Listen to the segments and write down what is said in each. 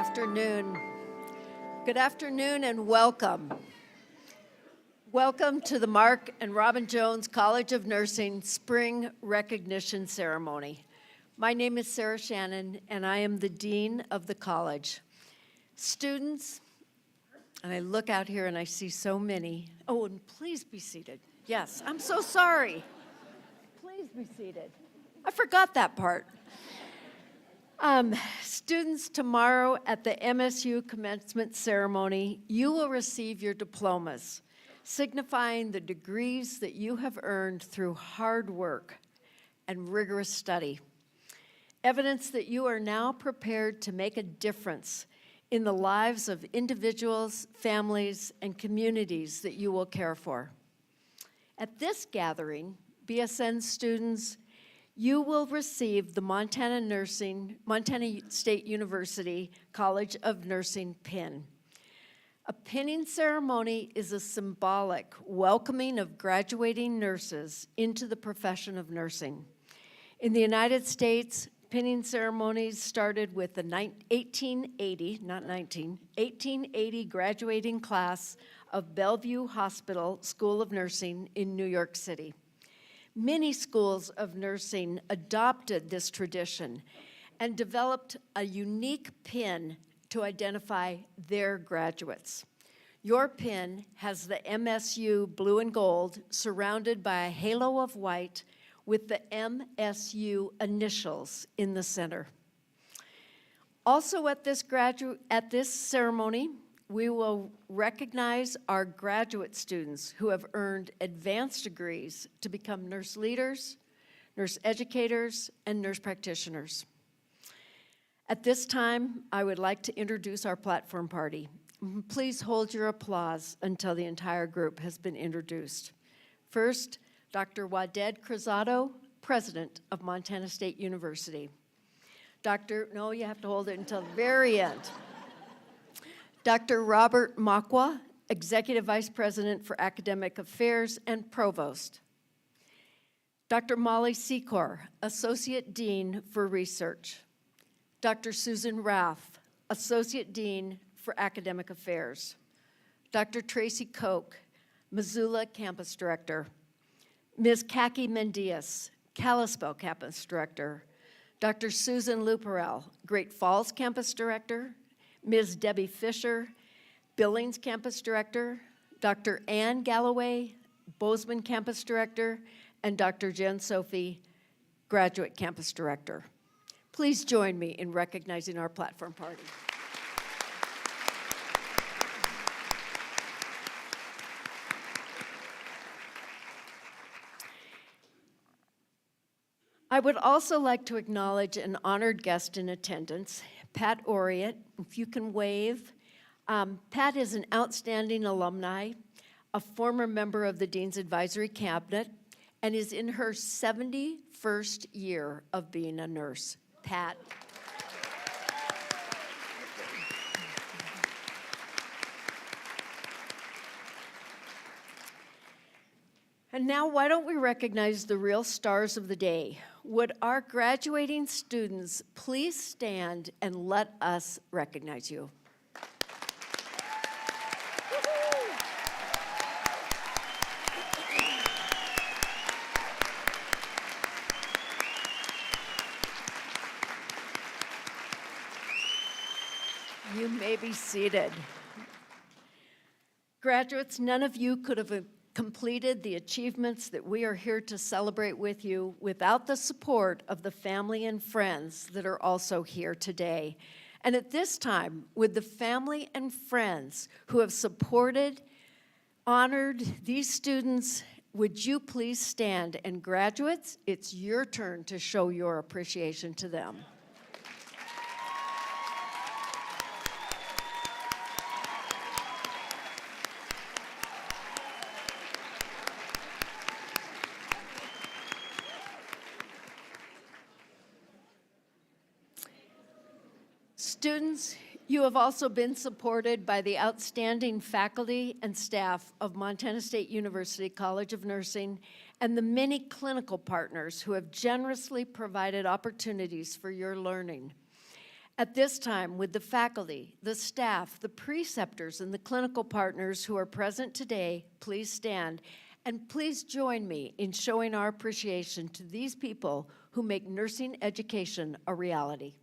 afternoon. Good afternoon and welcome. Welcome to the Mark and Robin Jones College of Nursing Spring Recognition Ceremony. My name is Sarah Shannon and I am the Dean of the college. Students, and I look out here and I see so many. Oh, and please be seated. Yes, I'm so sorry. Please be seated. I forgot that part. Students, tomorrow at the MSU commencement ceremony, you will receive your diplomas, signifying the degrees that you have earned through hard work and rigorous study. Evidence that you are now prepared to make a difference in the lives of individuals, families, and communities that you will care for. At this gathering, BSN students, you will receive the Montana State University College of Nursing pin. A pinning ceremony is a symbolic welcoming of graduating nurses into the profession of nursing. In the United States, pinning ceremonies started with the 1880 graduating class of Bellevue Hospital School of Nursing in New York City. Many schools of nursing adopted this tradition and developed a unique pin to identify their graduates. Your pin has the MSU blue and gold surrounded by a halo of white with the MSU initials in the center. Also at this ceremony, we will recognize our graduate students who have earned advanced degrees to become nurse leaders, nurse educators, and nurse practitioners. At this time, I would like to introduce our platform party. Please hold your applause until the entire group has been introduced. First, Dr. Waded Cruzado, President of Montana State University. No, you have to hold it until the very end. Dr. Robert Makwa, Executive Vice President for Academic Affairs and Provost. Dr. Molly Secor, Associate Dean for Research. Dr. Susan Raff, Associate Dean for Academic Affairs. Dr. Tracy Koch, Missoula Campus Director. Ms. Kaki Mendias, Kalispell Campus Director. Dr. Susan Luperel, Great Falls Campus Director. Ms. Debbie Fisher, Billings Campus Director, Dr. Ann Galloway, Bozeman Campus Director, and Dr. Jen Sophie, Graduate Campus Director. Please join me in recognizing our platform party. I would also like to acknowledge an honored guest in attendance, Pat Oriot, if you can wave. Pat is an outstanding alumni, a former member of the Dean's Advisory Cabinet, and is in her 71st year of being a nurse. Pat. And now, why don't we recognize the real stars of the day? Would our graduating students please stand and let us recognize you? You may be seated. Graduates, none of you could have completed the achievements that we are here to celebrate with you without the support of the family and friends that are also here today. And at this time, with the family and friends who have supported, honored these students, would you please stand? And graduates, it's your turn to show your appreciation to them. Students, you have also been supported by the outstanding faculty and staff of Montana State University College of Nursing and the many clinical partners who have generously provided opportunities for your learning. At this time, with the faculty, the staff, the preceptors, and the clinical partners who are present today, please stand and please join me in showing our appreciation to these people who make nursing education a reality.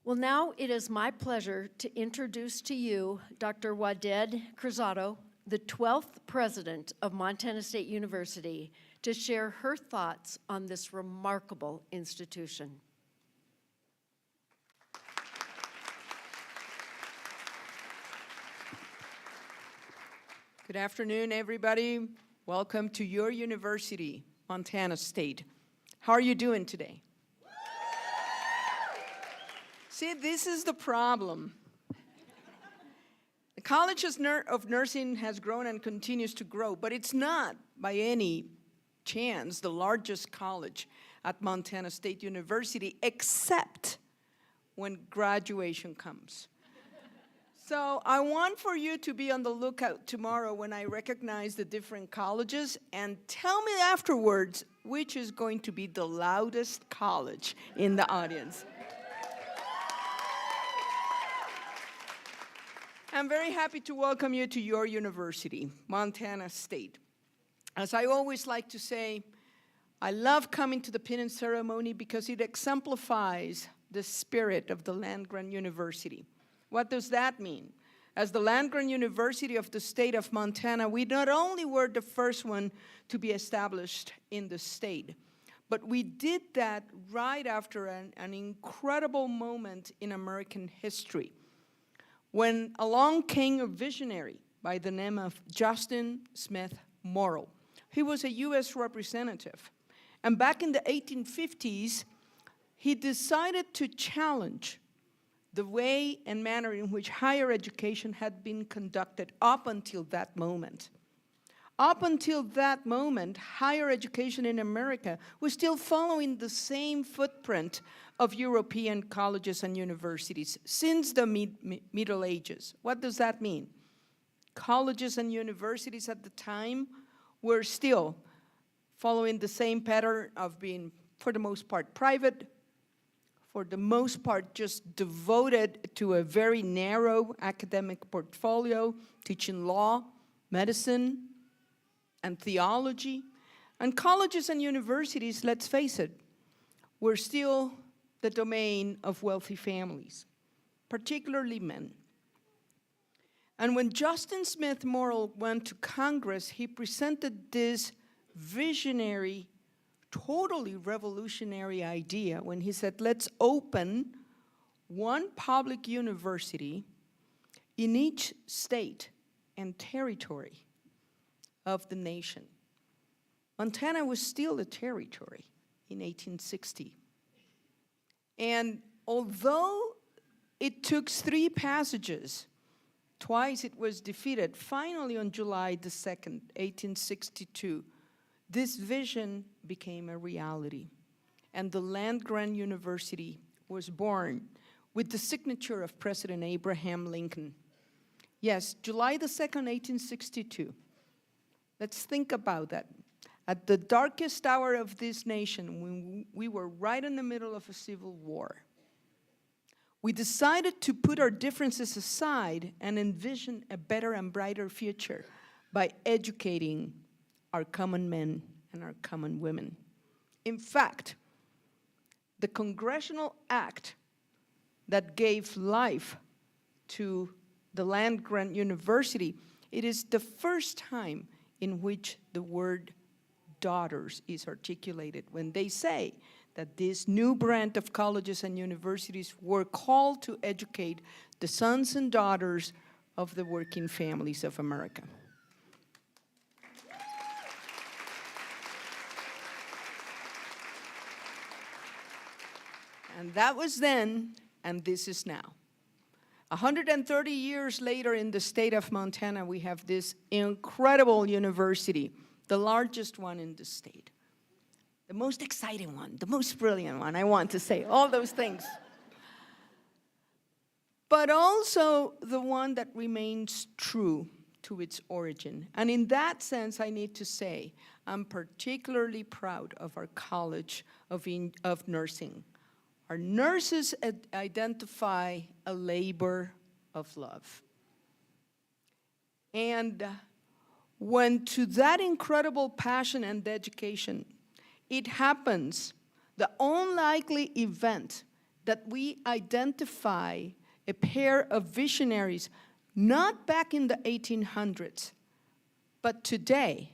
Well, now it is my pleasure to introduce to you Dr. Waded Cruzado, the 12th president of Montana State University, to share her thoughts on this remarkable institution. Good afternoon, everybody. Welcome to your university, Montana State. How are you doing today? See, this is the problem. The College of Nursing has grown and continues to grow, but it's not, by any chance, the largest college at Montana State University, except when graduation comes. So I want for you to be on the lookout tomorrow when I recognize the different colleges and tell me afterwards which is going to be the loudest college in the audience. I'm very happy to welcome you to your university, Montana State. As I always like to say, I love coming to the pinning ceremony because it exemplifies the spirit of the land-grant university. What does that mean? As the land-grant university of the state of Montana, we not only were the first one to be established in the state, but we did that right after an incredible moment in American history, when along came a visionary by the name of Justin Smith Morrill. He was a U.S. representative. And back in the 1850s, he decided to challenge the way and manner in which higher education had been conducted up until that moment. Up until that moment, higher education in America was still following the same footprint of European colleges and universities since the Middle Ages. What does that mean? Colleges and universities at the time were still following the same pattern of being, for the most part, private, for the most part, just devoted to a very narrow academic portfolio, teaching law, medicine, and theology. And colleges and universities, let's face it, were still the domain of wealthy families, particularly men. And when Justin Smith Morrill went to Congress, he presented this visionary, totally revolutionary idea when he said, let's open one public university in each state and territory of the nation. Montana was still a territory in 1860. And although it took 3 passages, twice it was defeated, finally on July the 2nd, 1862, this vision became a reality. And the land-grant university was born with the signature of President Abraham Lincoln. Yes, July the 2nd, 1862. Let's think about that. At the darkest hour of this nation, when we were right in the middle of a civil war, we decided to put our differences aside and envision a better and brighter future by educating our common men and our common women. In fact, the congressional act that gave life to the land-grant university, it is the first time in which the word daughters is articulated when they say that this new brand of colleges and universities were called to educate the sons and daughters of the working families of America. And that was then, and this is now. 130 years later in the state of Montana, we have this incredible university, the largest one in the state. The most exciting one, the most brilliant one, I want to say, all those things. but also the one that remains true to its origin. And in that sense, I need to say, I'm particularly proud of our College of Nursing. Our nurses identify a labor of love. And when to that incredible passion and dedication, it happens, the unlikely event that we identify a pair of visionaries, not back in the 1800s, but today,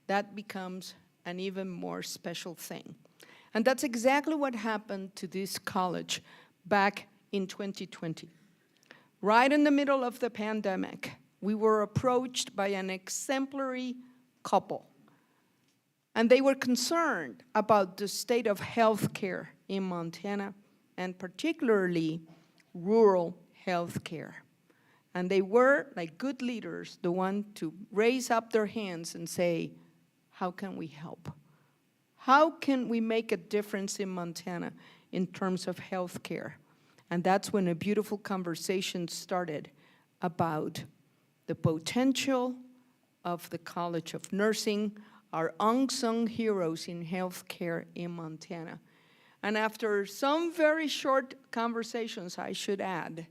that becomes an even more special thing. And that's exactly what happened to this college back in 2020. Right in the middle of the pandemic, we were approached by an exemplary couple. And they were concerned about the state of healthcare in Montana, and particularly rural healthcare. And they were, like good leaders, the one to raise up their hands and say, how can we help? How can we make a difference in Montana in terms of healthcare? And that's when a beautiful conversation started about the potential of the College of Nursing, our unsung heroes in healthcare in Montana. And after some very short conversations, I should add,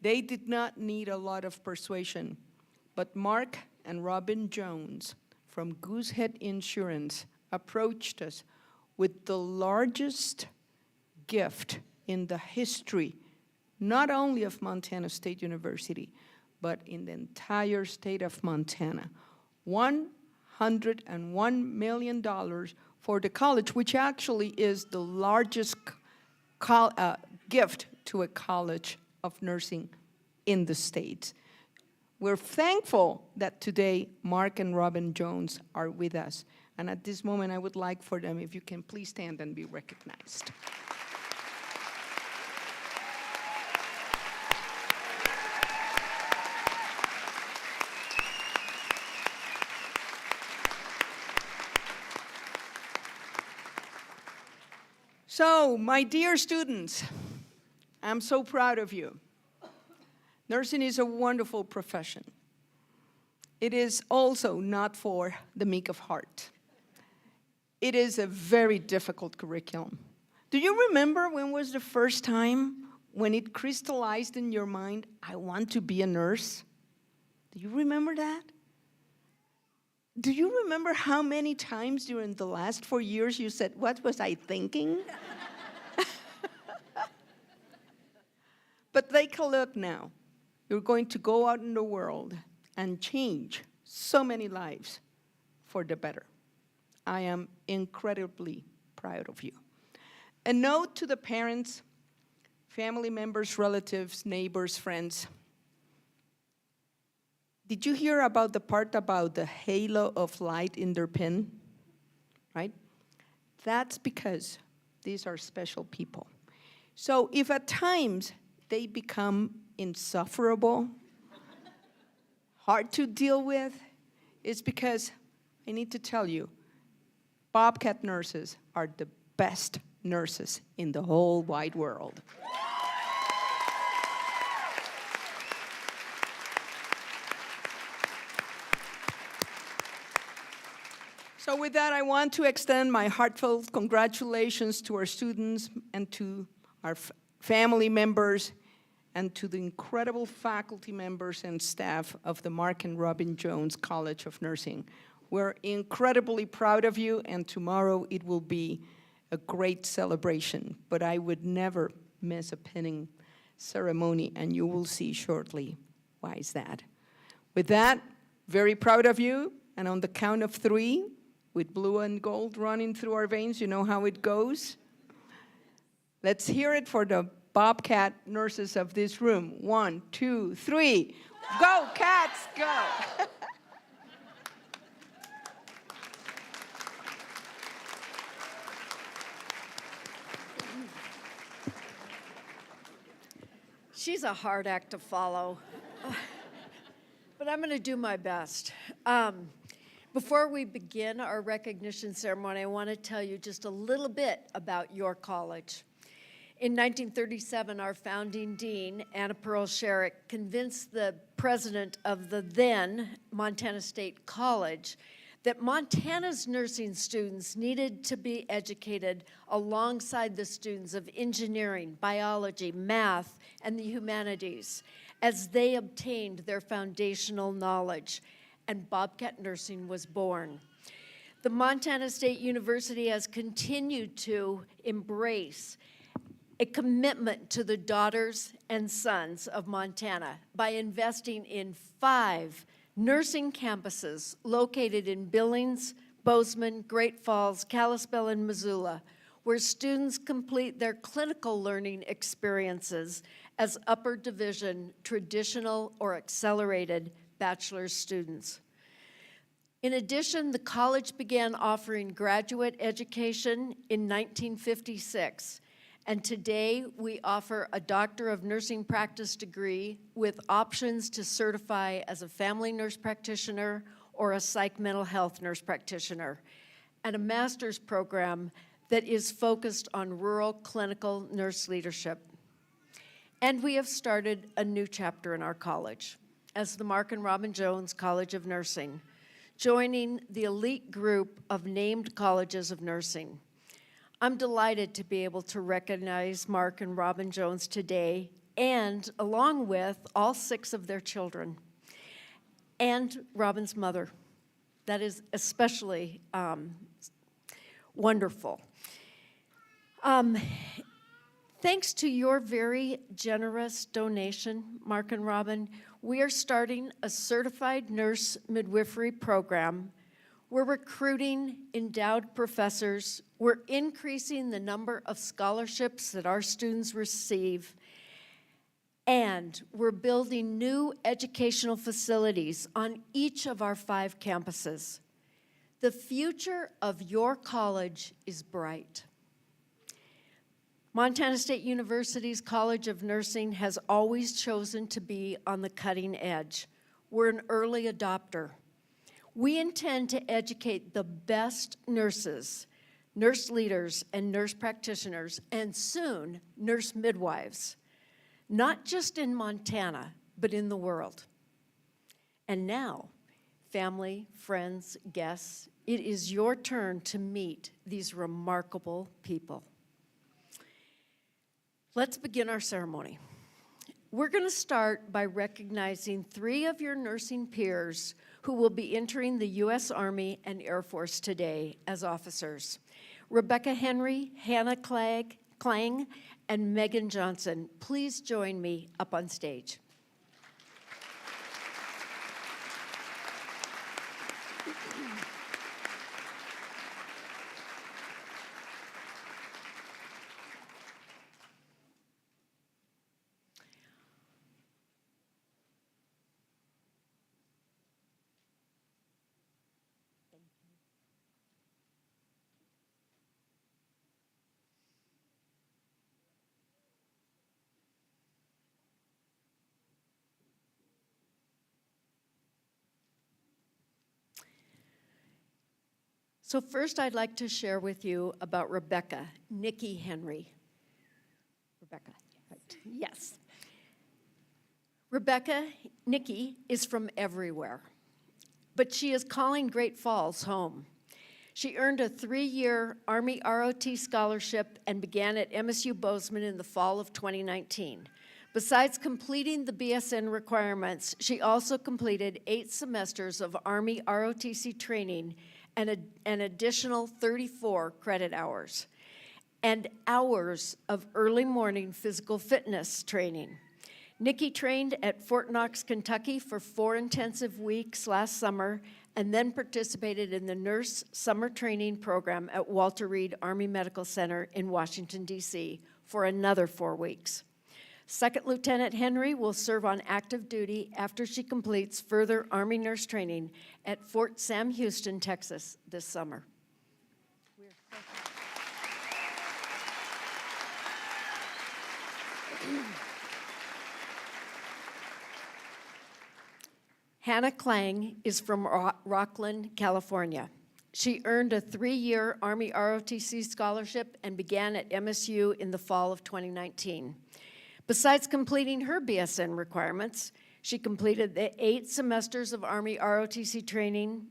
they did not need a lot of persuasion, but Mark and Robin Jones from Goosehead Insurance approached us with the largest gift in the history, not only of Montana State University, but in the entire state of Montana. $101 million for the college, which actually is the largest gift to a college of nursing in the state. We're thankful that today Mark and Robin Jones are with us. And at this moment, I would like for them, if you can please stand and be recognized. So, my dear students, I'm so proud of you. Nursing is a wonderful profession. It is also not for the meek of heart. It is a very difficult curriculum. Do you remember when was the first time when it crystallized in your mind, I want to be a nurse? Do you remember that? Do you remember how many times during the last 4 years you said, what was I thinking? But take a look now. You're going to go out in the world and change so many lives for the better. I am incredibly proud of you. A note to the parents, family members, relatives, neighbors, friends. Did you hear about the part about the halo of light in their pin? Right? That's because these are special people. So if at times they become insufferable, hard to deal with, it's because, I need to tell you, Bobcat nurses are the best nurses in the whole wide world. So with that, I want to extend my heartfelt congratulations to our students and to our family members and to the incredible faculty members and staff of the Mark and Robin Jones College of Nursing. We're incredibly proud of you, and tomorrow it will be a great celebration. But I would never miss a pinning ceremony, and you will see shortly why is that. With that, very proud of you, and on the count of 3, with blue and gold running through our veins, you know how it goes. Let's hear it for the Bobcat nurses of this room. 1, 2, 3. Go, Cats, go! She's a hard act to follow, but I'm going to do my best. Before we begin our recognition ceremony, I want to tell you just a little bit about your college. In 1937, our founding dean, Anna Pearl Sherrick, convinced the president of the then Montana State College that Montana's nursing students needed to be educated alongside the students of engineering, biology, math, and the humanities as they obtained their foundational knowledge, and Bobcat Nursing was born. The Montana State University has continued to embrace a commitment to the daughters and sons of Montana by investing in 5 nursing campuses located in Billings, Bozeman, Great Falls, Kalispell, and Missoula, where students complete their clinical learning experiences as upper division, traditional, or accelerated bachelor's students. In addition, the college began offering graduate education in 1956, and today we offer a Doctor of Nursing Practice degree with options to certify as a family nurse practitioner or a psych mental health nurse practitioner, and a master's program that is focused on rural clinical nurse leadership. And we have started a new chapter in our college as the Mark and Robin Jones College of Nursing, joining the elite group of named colleges of nursing. I'm delighted to be able to recognize Mark and Robin Jones today, and along with all 6 of their children, and Robin's mother. That is especially wonderful. Thanks to your very generous donation, Mark and Robin, we are starting a certified nurse midwifery program. We're recruiting endowed professors. We're increasing the number of scholarships that our students receive. And we're building new educational facilities on each of our 5 campuses. The future of your college is bright. Montana State University's College of Nursing has always chosen to be on the cutting edge. We're an early adopter. We intend to educate the best nurses, nurse leaders, and nurse practitioners, and soon nurse midwives, not just in Montana, but in the world. And now, family, friends, guests, it is your turn to meet these remarkable people. Let's begin our ceremony. We're going to start by recognizing 3 of your nursing peers who will be entering the U.S. Army and Air Force today as officers. Rebecca Henry, Hannah Klang, and Megan Johnson. Please join me up on stage. So first, I'd like to share with you about Rebecca, Nikki Henry. Rebecca, right. Yes. Rebecca, Nikki, is from everywhere, but she is calling Great Falls home. She earned a 3-year Army ROT scholarship and began at MSU Bozeman in the fall of 2019. Besides completing the BSN requirements, she also completed 8 semesters of Army ROTC training and an additional 34 credit hours, and hours of early morning physical fitness training. Nikki trained at Fort Knox, Kentucky for 4 intensive weeks last summer, and then participated in the Nurse Summer Training Program at Walter Reed Army Medical Center in Washington, D.C. for another 4 weeks. Second Lieutenant Henry will serve on active duty after she completes further Army nurse training at Fort Sam Houston, Texas this summer. Hannah Klang is from Rockland, California. She earned a 3-year Army ROTC scholarship and began at MSU in the fall of 2019. Besides completing her BSN requirements, she completed the 8 semesters of Army ROTC training,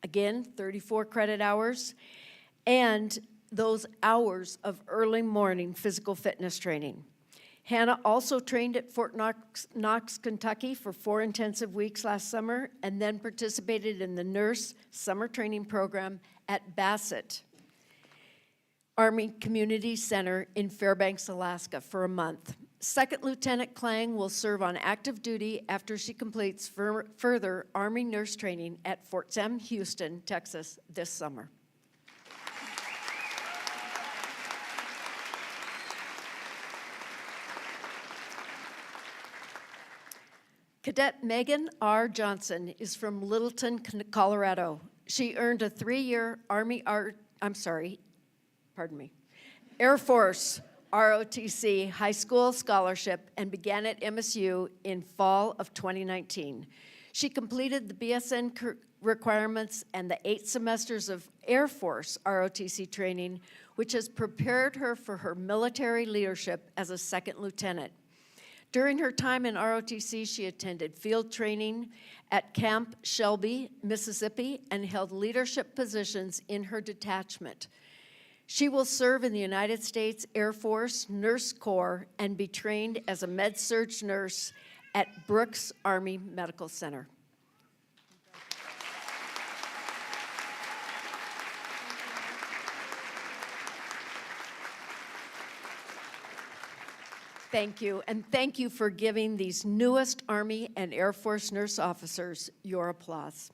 again, 34 credit hours, and those hours of early morning physical fitness training. Hannah also trained at Fort Knox, Kentucky for 4 intensive weeks last summer and then participated in the nurse summer training program at Bassett Army Community Center in Fairbanks, Alaska for a month. Second Lieutenant Klang will serve on active duty after she completes further Army nurse training at Fort Sam Houston, Texas this summer. Cadet Megan R. Johnson is from Littleton, Colorado. She earned a 3-year Air Force ROTC high school scholarship and began at MSU in fall of 2019. She completed the BSN requirements and the 8 semesters of Air Force ROTC training, which has prepared her for her military leadership as a second lieutenant. During her time in ROTC, she attended field training at Camp Shelby, Mississippi, and held leadership positions in her detachment. She will serve in the United States Air Force Nurse Corps and be trained as a med-surg nurse at Brooks Army Medical Center. Thank you, and thank you for giving these newest Army and Air Force nurse officers your applause.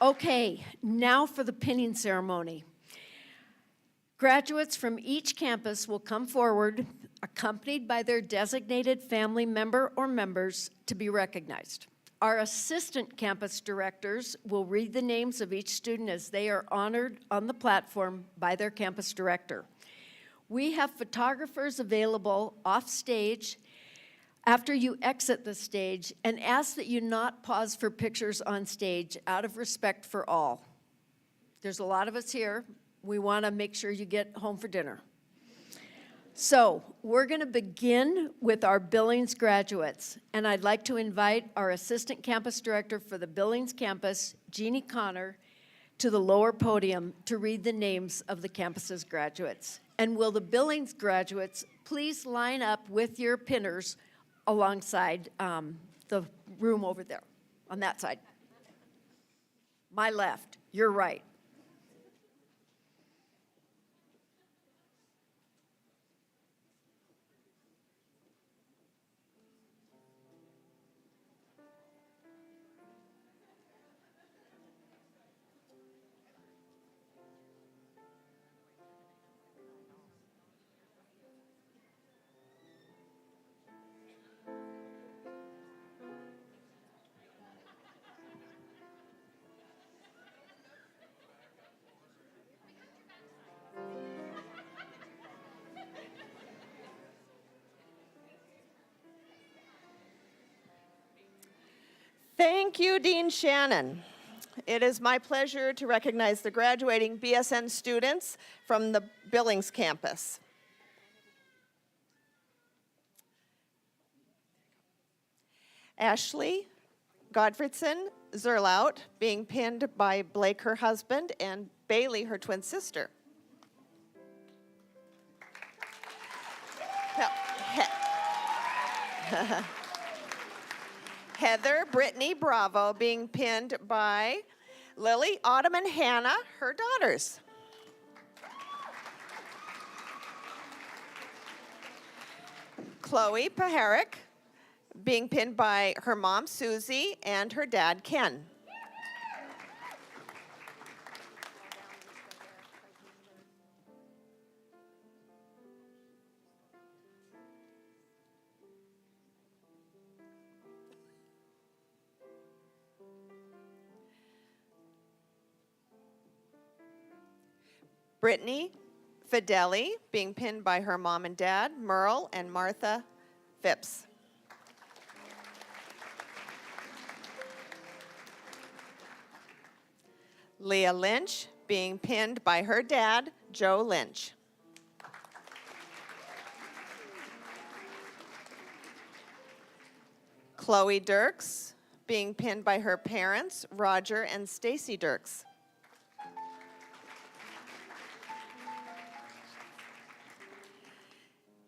Okay, now for the pinning ceremony. Graduates from each campus will come forward, accompanied by their designated family member or members, to be recognized. Our assistant campus directors will read the names of each student as they are honored on the platform by their campus director. We have photographers available off stage after you exit the stage and ask that you not pause for pictures on stage out of respect for all. There's a lot of us here. We want to make sure you get home for dinner. So we're going to begin with our Billings graduates, and I'd like to invite our Assistant Campus Director for the Billings campus, Jeannie Connor, to the lower podium to read the names of the campus's graduates. And will the Billings graduates please line up with your pinners alongside the room over there, on that side. My left, your right. Thank you, Dean Shannon. It is my pleasure to recognize the graduating BSN students from the Billings campus. Ashley Godfredson Zerlout, being pinned by Blake, her husband, and Bailey, her twin sister. Heather Brittany Bravo being pinned by Lily, Autumn, and Hannah, her daughters. Chloe Paharic being pinned by her mom, Susie, and her dad, Ken. Brittany Fideli being pinned by her mom and dad, Merle and Martha Phipps. Leah Lynch, being pinned by her dad, Joe Lynch. Chloe Dirks, being pinned by her parents, Roger and Stacy Dirks.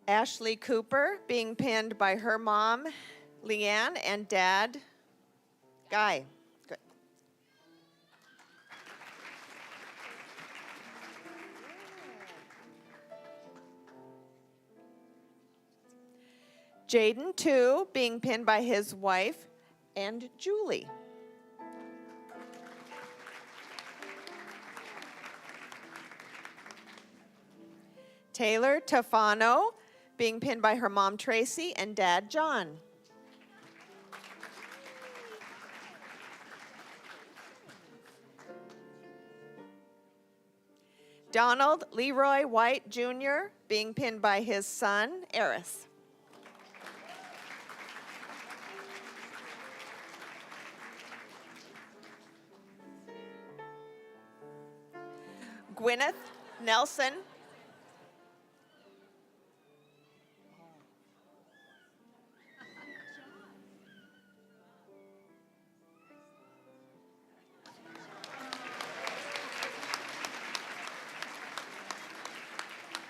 Ashley Cooper, being pinned by her mom, Leanne, and dad, Guy. Good. Jaden, too, being pinned by his wife and Julie. Taylor Tafano, being pinned by her mom, Tracy, and dad, John. Donald Leroy White Jr., being pinned by his son, Eris. Gwyneth Nelson.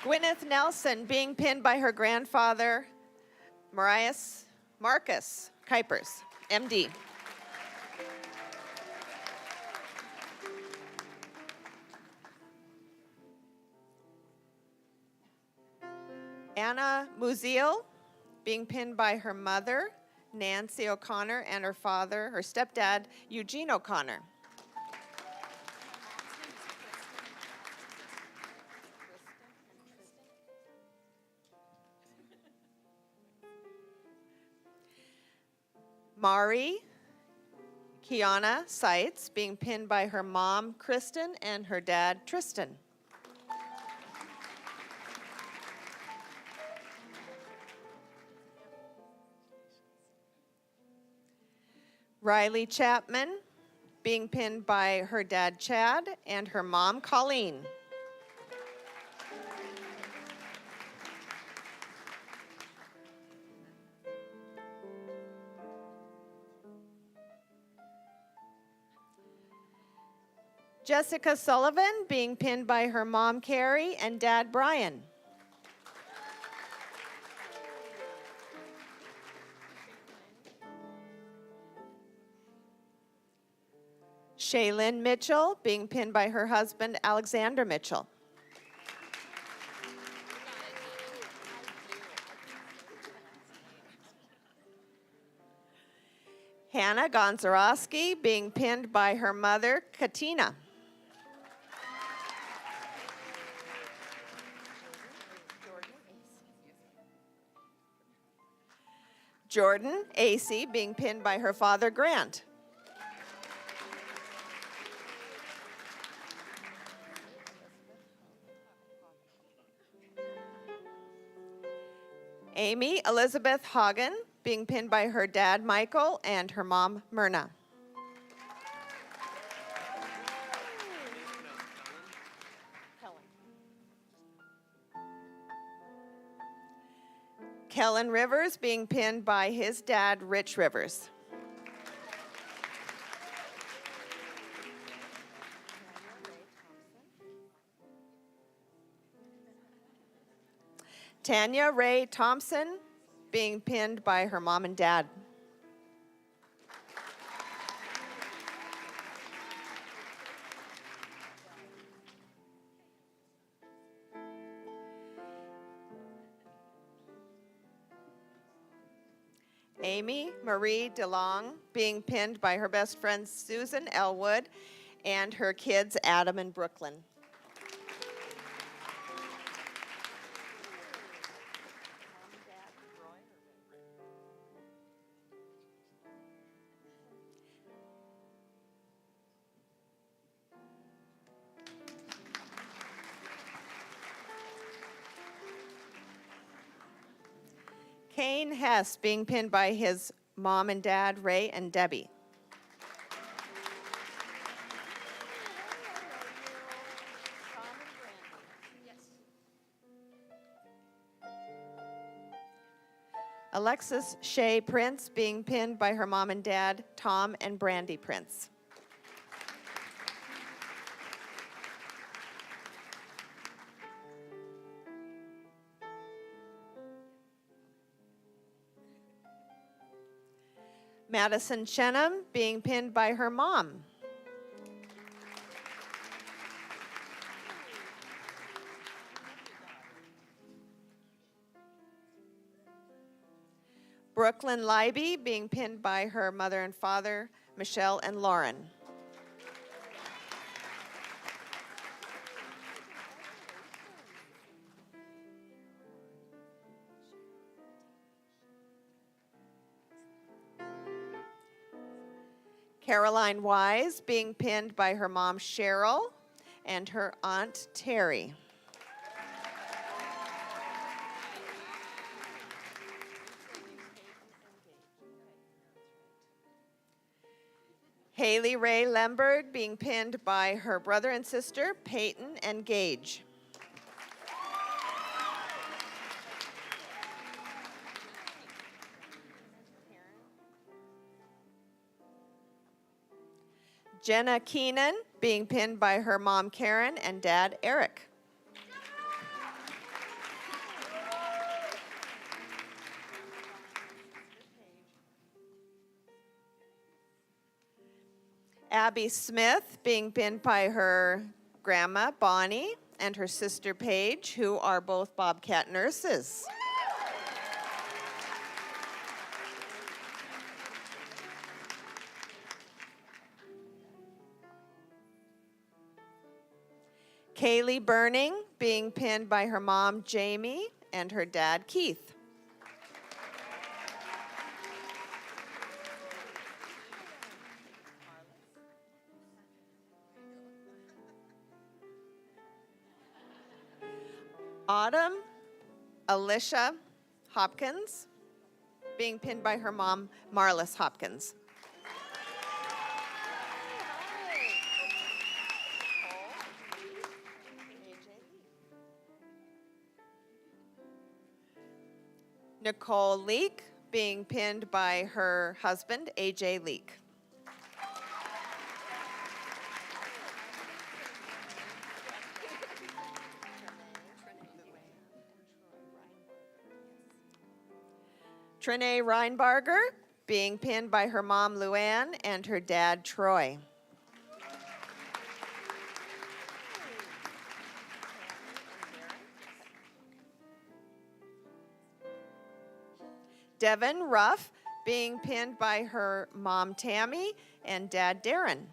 Gwyneth Nelson, being pinned by her grandfather, Marcus Kuipers, MD. Anna Muziel, being pinned by her mother, Nancy O'Connor, and her father, her stepdad, Eugene O'Connor. Mari Kiana Seitz, being pinned by her mom, Kristen, and her dad, Tristan. Riley Chapman, being pinned by her dad, Chad, and her mom, Colleen. Jessica Sullivan, being pinned by her mom, Carrie, and dad, Brian. Shaylin Mitchell, being pinned by her husband, Alexander Mitchell. Hannah Gonzarowski, being pinned by her mother, Katina. Jordan Acey, being pinned by her father, Grant. Amy Elizabeth Hagen, being pinned by her dad, Michael, and her mom, Myrna. Kellen Rivers, being pinned by his dad, Rich Rivers. Tanya Ray Thompson, being pinned by her mom and dad. Amy Marie DeLong, being pinned by her best friend Susan Elwood and her kids Adam and Brooklyn. Kane Hess, being pinned by his mom and dad, Ray and Debbie. Alexis Shea Prince, being pinned by her mom and dad, Tom and Brandy Prince. Madison Shenham, being pinned by her mom. Brooklyn Leiby, being pinned by her mother and father, Michelle and Lauren. Caroline Wise, being pinned by her mom, Cheryl, and her aunt, Terry. Haley Ray Lemberg, being pinned by her brother and sister, Peyton and Gage. Jenna Keenan, being pinned by her mom, Karen, and dad, Eric. Abby Smith, being pinned by her grandma, Bonnie, and her sister, Paige, who are both Bobcat nurses. Kaylee Burning, being pinned by her mom, Jamie, and her dad, Keith. Autumn Alicia Hopkins, being pinned by her mom, Marlis Hopkins. Nicole Leak, being pinned by her husband, AJ Leak. Trinae Reinbarger, being pinned by her mom, Luann, and her dad, Troy. Devin Ruff, being pinned by her mom, Tammy, and dad, Darren.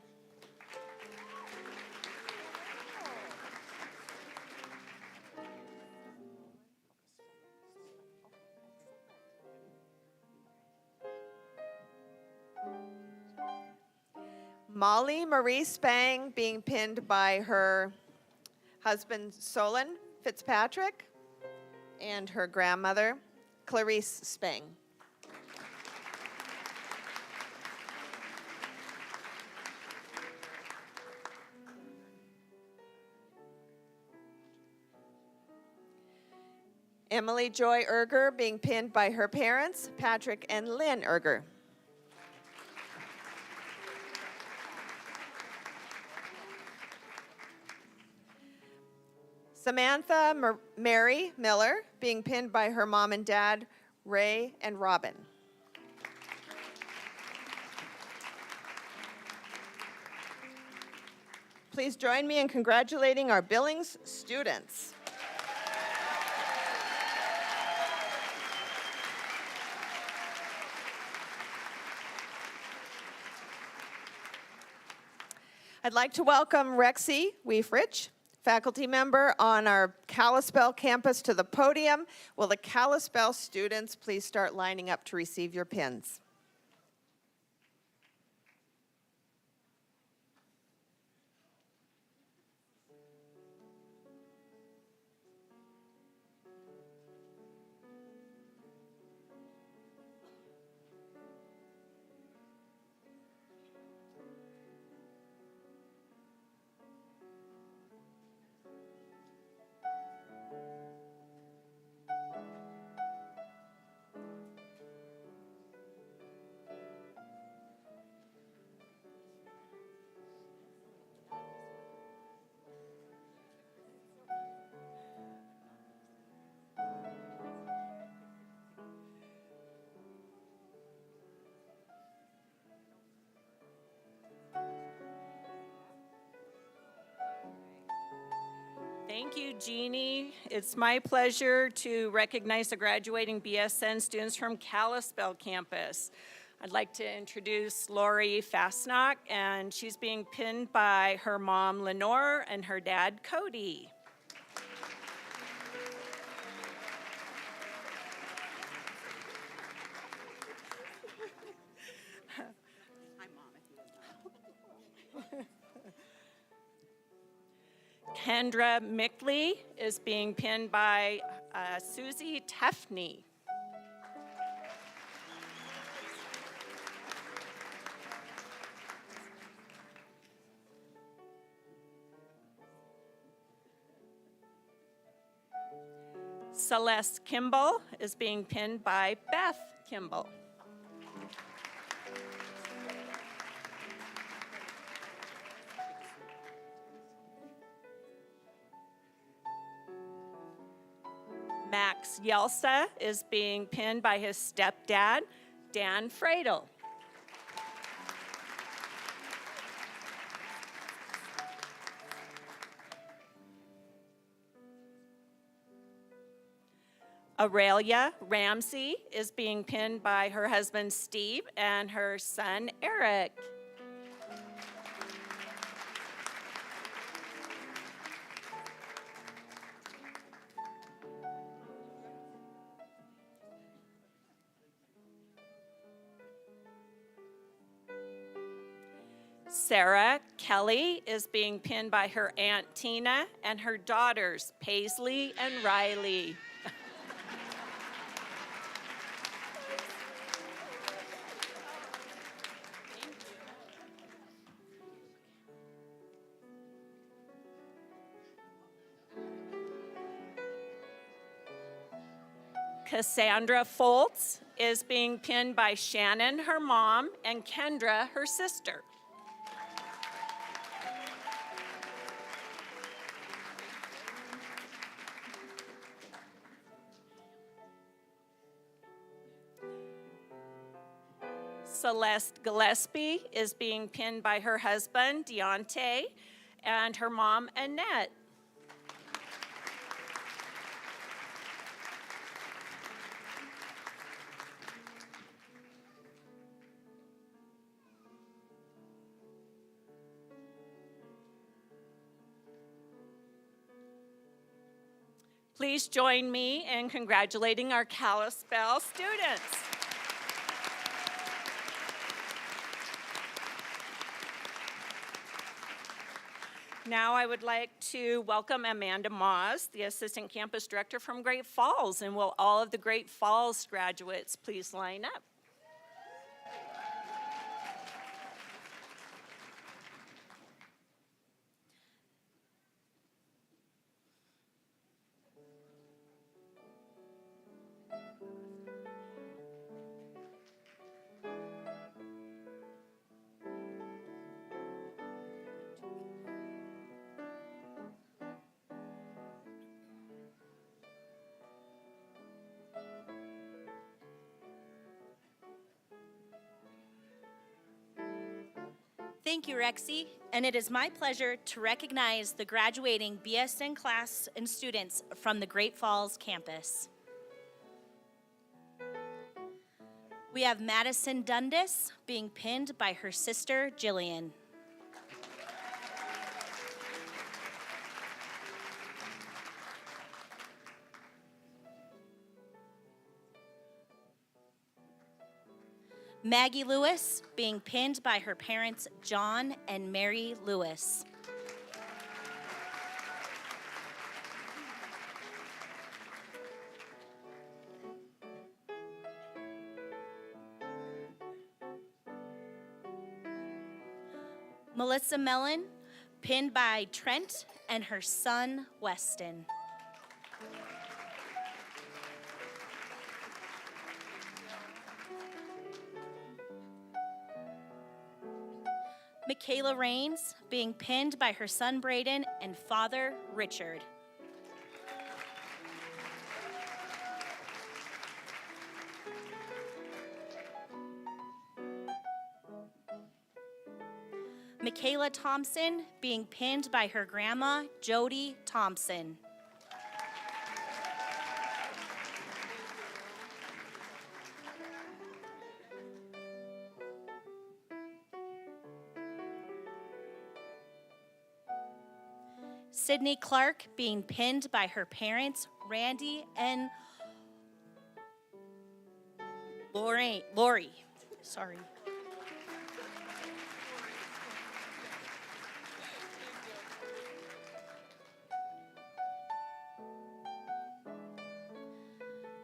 Molly Marie Spang, being pinned by her husband, Solon Fitzpatrick, and her grandmother, Clarice Spang. Emily Joy Erger, being pinned by her parents, Patrick and Lynn Erger. Samantha Mary Miller, being pinned by her mom and dad, Ray and Robin. Please join me in congratulating our Billings students. I'd like to welcome Rexy Weefrich, faculty member on our Kalispell campus, to the podium. Will the Kalispell students please start lining up to receive your pins? Thank you, Jeannie. It's my pleasure to recognize the graduating BSN students from Kalispell campus. I'd like to introduce Lori Fastnock, and she's being pinned by her mom, Lenore, and her dad, Cody. Kendra Mickley is being pinned by Susie Tefney. Celeste Kimball is being pinned by Beth Kimball. Max Yelsa is being pinned by his stepdad, Dan Fradel. Aurelia Ramsey is being pinned by her husband, Steve, and her son, Eric. Sarah Kelly is being pinned by her Aunt Tina and her daughters, Paisley and Riley. Cassandra Foltz is being pinned by Shannon, her mom, and Kendra, her sister. Celeste Gillespie is being pinned by her husband, Deontay, and her mom, Annette. Please join me in congratulating our Kalispell students. Now I would like to welcome Amanda Moss, the Assistant Campus Director from Great Falls, and will all of the Great Falls graduates please line up? Thank you, Rexy, and it is my pleasure to recognize the graduating BSN class and students from the Great Falls campus. We have Madison Dundas being pinned by her sister, Jillian. Maggie Lewis being pinned by her parents, John and Mary Lewis. Melissa Mellon pinned by Trent and her son, Weston. Michaela Rains being pinned by her son Braden and father Richard. Michaela Thompson, being pinned by her grandma, Jody Thompson. Sydney Clark, being pinned by her parents, Randy and Lori. Sorry.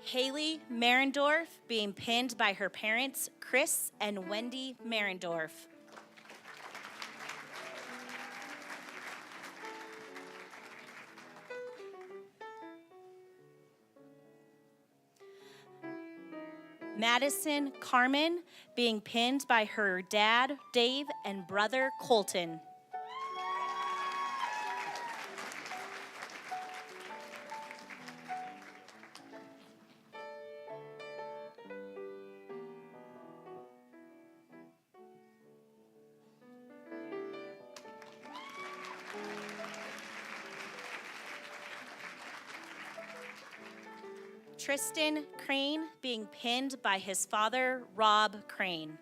Haley Marendorf, being pinned by her parents, Chris and Wendy Marendorf. Madison Carmen, being pinned by her dad, Dave, and brother, Colton. Tristan Crane, being pinned by his father, Rob Crane.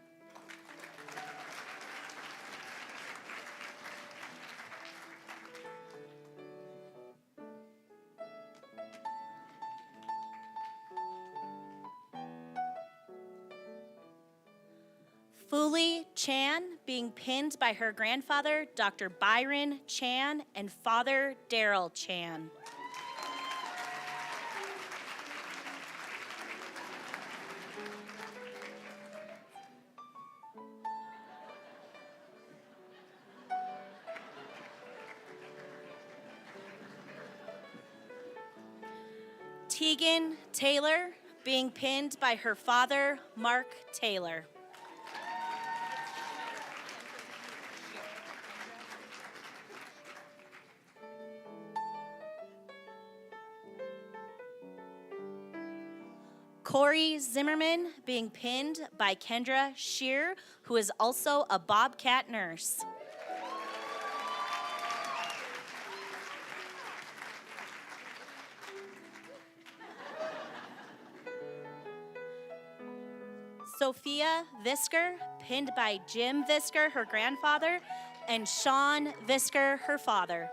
Fuli Chan, being pinned by her grandfather, Dr. Byron Chan, and father, Daryl Chan. Tegan Taylor, being pinned by her father, Mark Taylor. Corey Zimmerman, being pinned by Kendra Shear, who is also a Bobcat nurse. Sophia Visker, pinned by Jim Visker, her grandfather, and Sean Visker, her father.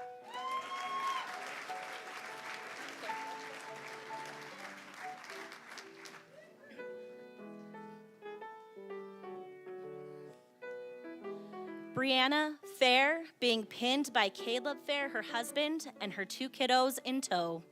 Brianna Fair, being pinned by Caleb Fair, her husband, and her 2 kiddos in tow.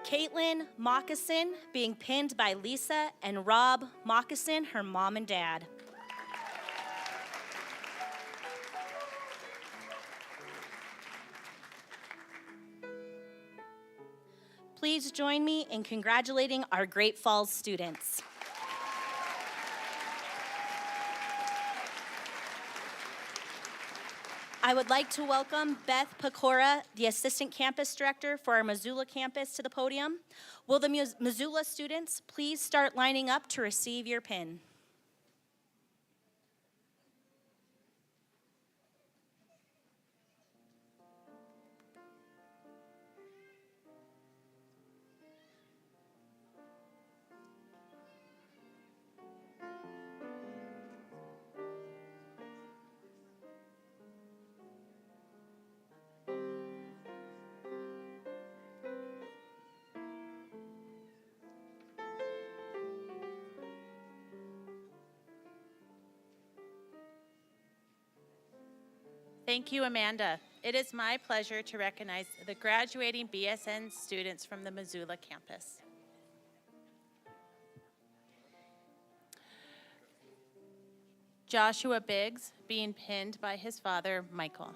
Caitlin Moccasin, being pinned by Lisa and Rob Moccasin, her mom and dad. Please join me in congratulating our Great Falls students. I would like to welcome Beth Pecora, the Assistant Campus Director for our Missoula campus, to the podium. Will the Missoula students please start lining up to receive your pin? Thank you, Amanda. It is my pleasure to recognize the graduating BSN students from the Missoula campus. Joshua Biggs, being pinned by his father, Michael.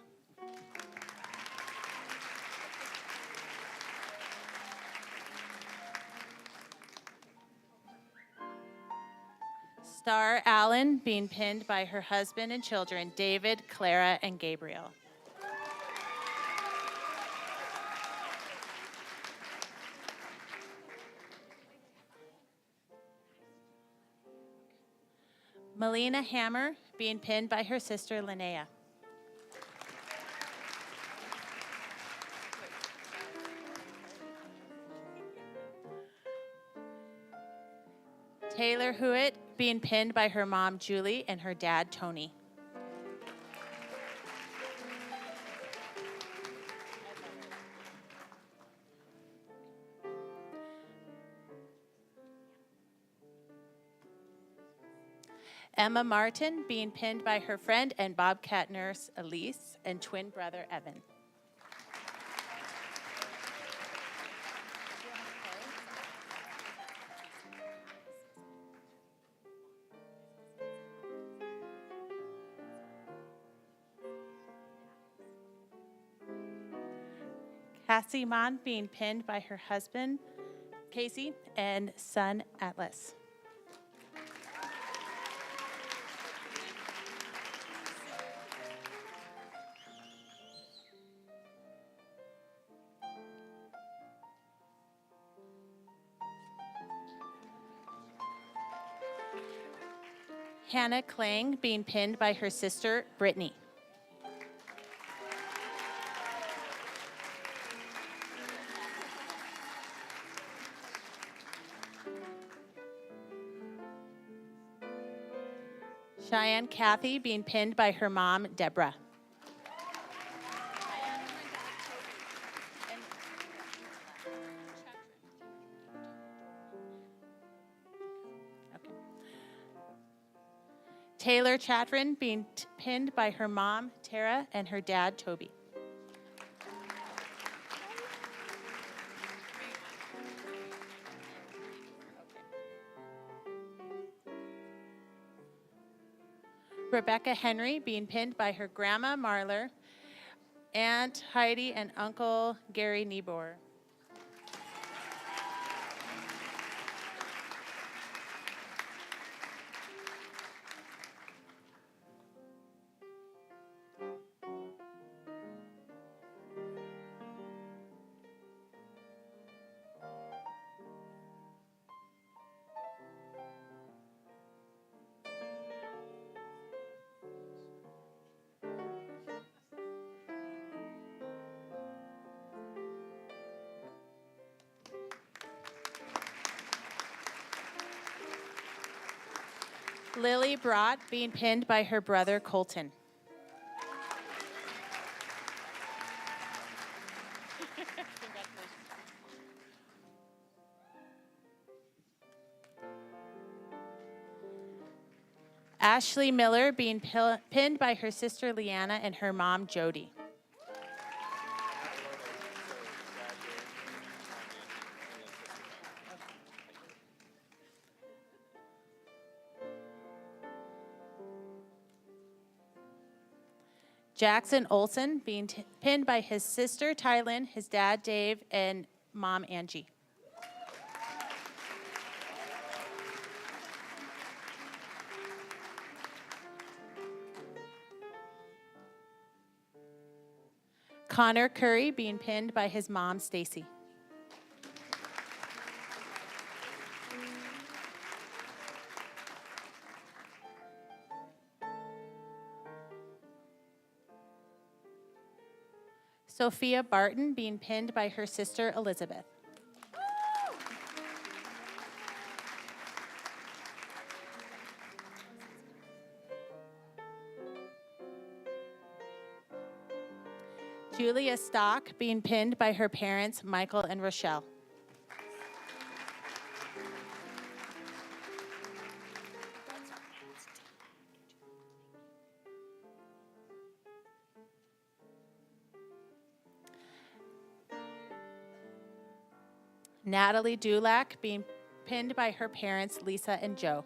Star Allen, being pinned by her husband and children, David, Clara, and Gabriel. Melina Hammer, being pinned by her sister Linnea. Taylor Hewitt, being pinned by her mom Julie and her dad Tony. Emma Martin, being pinned by her friend and Bobcat nurse Elise and twin brother Evan. Cassie Mon, being pinned by her husband Casey and son Atlas. Hannah Klang, being pinned by her sister Brittany. Cheyenne Kathy, being pinned by her mom Deborah. Taylor Chatrin, being pinned by her mom, Tara, and her dad, Toby. Rebecca Henry, being pinned by her grandma, Marler, Aunt Heidi, and Uncle Gary Niebor. Lily Brott, being pinned by her brother Colton. Ashley Miller, being pinned by her sister Leanna and her mom Jody. Jackson Olson, being pinned by his sister Tylin, his dad Dave, and mom Angie. Connor Curry, being pinned by his mom Stacy. Sophia Barton, being pinned by her sister Elizabeth. Julia Stock, being pinned by her parents Michael and Rochelle. Natalie Dulac, being pinned by her parents, Lisa and Joe.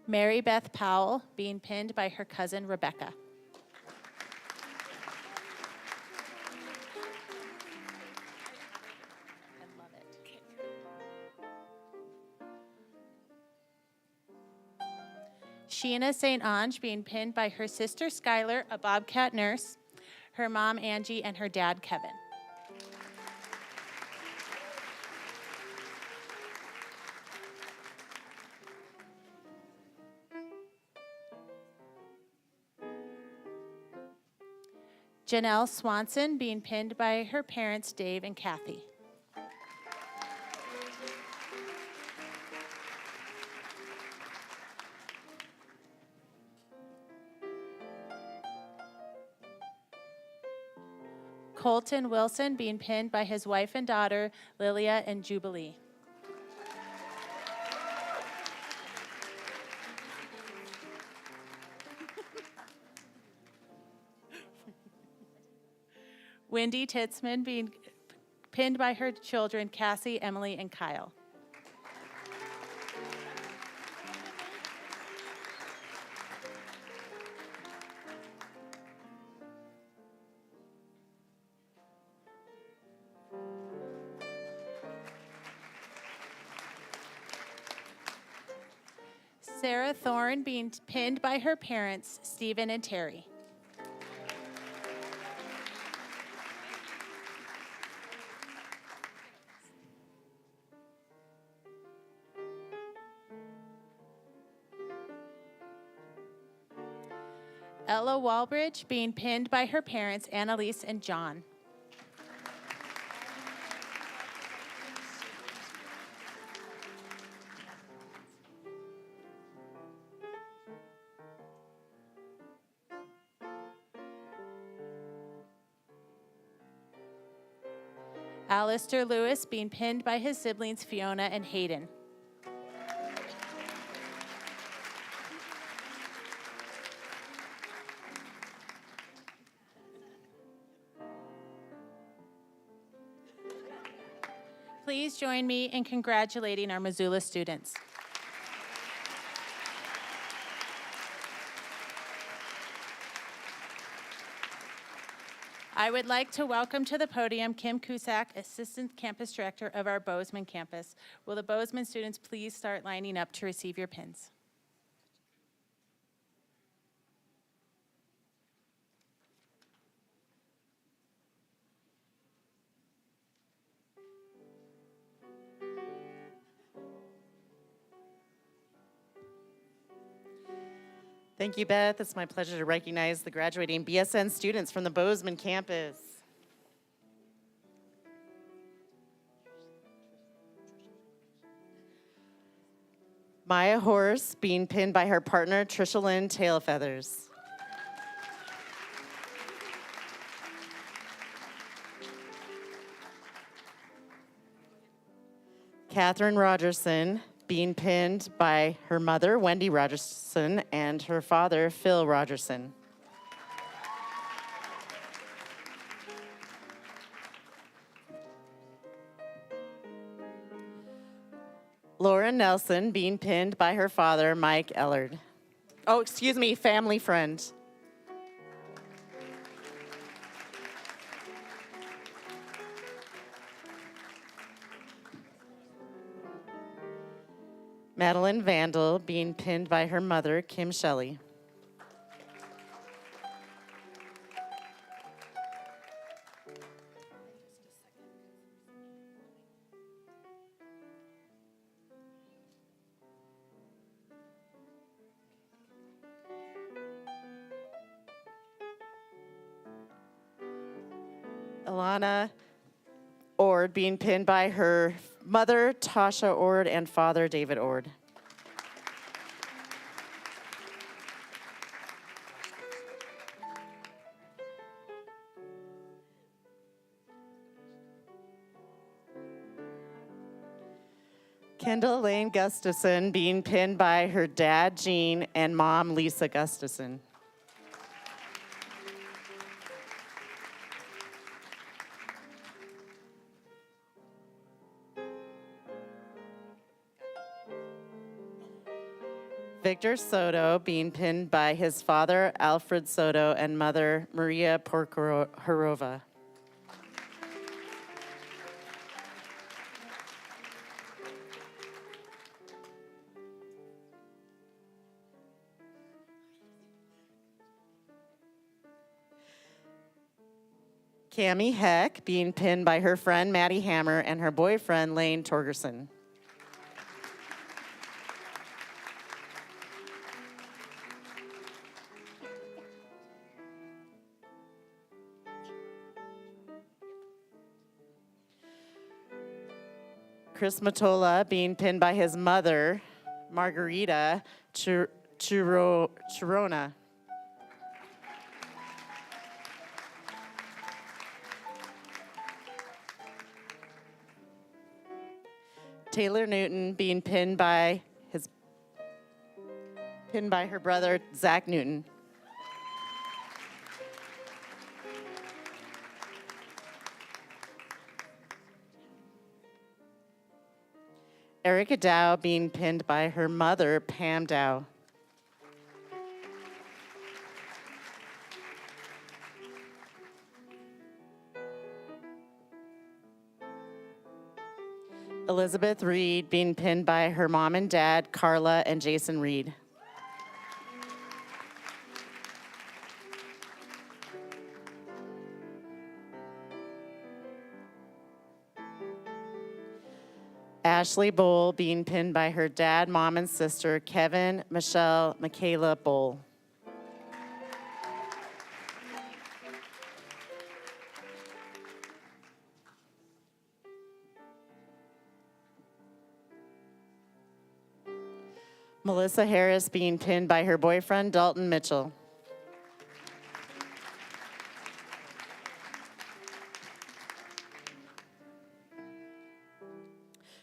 Mary Beth Powell, being pinned by her cousin, Rebecca. Sheena St. Ange being pinned by her sister Skylar, a Bobcat nurse, her mom Angie, and her dad Kevin. Janelle Swanson being pinned by her parents Dave and Kathy. Colton Wilson being pinned by his wife and daughter, Lilia and Jubilee. Wendy Titzman being pinned by her children, Cassie, Emily, and Kyle. Sarah Thorne being pinned by her parents, Stephen and Terry. Ella Walbridge being pinned by her parents, Annalise and John. Alistair Lewis being pinned by his siblings, Fiona and Hayden. Please join me in congratulating our Missoula students. I would like to welcome to the podium Kim Cusack, Assistant Campus Director of our Bozeman campus. Will the Bozeman students please start lining up to receive your pins? Thank you, Beth. It's my pleasure to recognize the graduating BSN students from the Bozeman campus. Maya Horse being pinned by her partner, Trisha Lynn Tailfeathers. Catherine Rogerson being pinned by her mother, Wendy Rogerson, and her father, Phil Rogerson. Laura Nelson being pinned by her father, Mike Ellard. Oh, excuse me, family friend. Madeline Vandal being pinned by her mother, Kim Shelley. Alana Ord being pinned by her mother, Tasha Ord, and father, David Ord. Kendall Lane Gustafson being pinned by her dad, Gene, and mom, Lisa Gustafson. Victor Soto being pinned by his father, Alfred Soto, and mother, Maria Porcorova. Cami Heck, being pinned by her friend Maddie Hammer and her boyfriend Lane Torgerson. Chris Matola, being pinned by his mother, Margarita Chirona. Taylor Newton, being pinned by her brother, Zach Newton. Erica Dow, being pinned by her mother, Pam Dow. Elizabeth Reed, being pinned by her mom and dad, Carla and Jason Reed. Ashley Bowl, being pinned by her dad, mom, and sister, Kevin, Michelle, Michaela Bowl. Melissa Harris, being pinned by her boyfriend, Dalton Mitchell.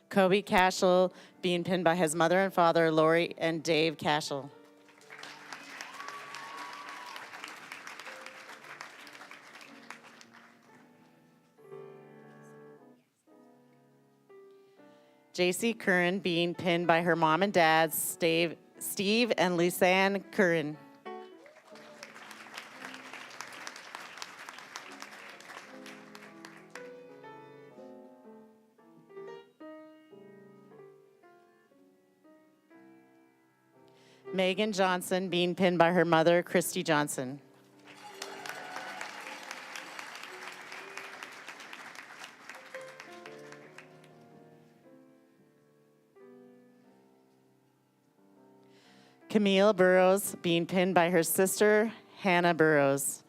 Kobe Cashel, being pinned by his mother and father, Lori and Dave Cashel. JC Curran, being pinned by her mom and dad, Steve and Lisanne Curran. Megan Johnson, being pinned by her mother, Christy Johnson. Camille Burrows, being pinned by her sister, Hannah Burrows.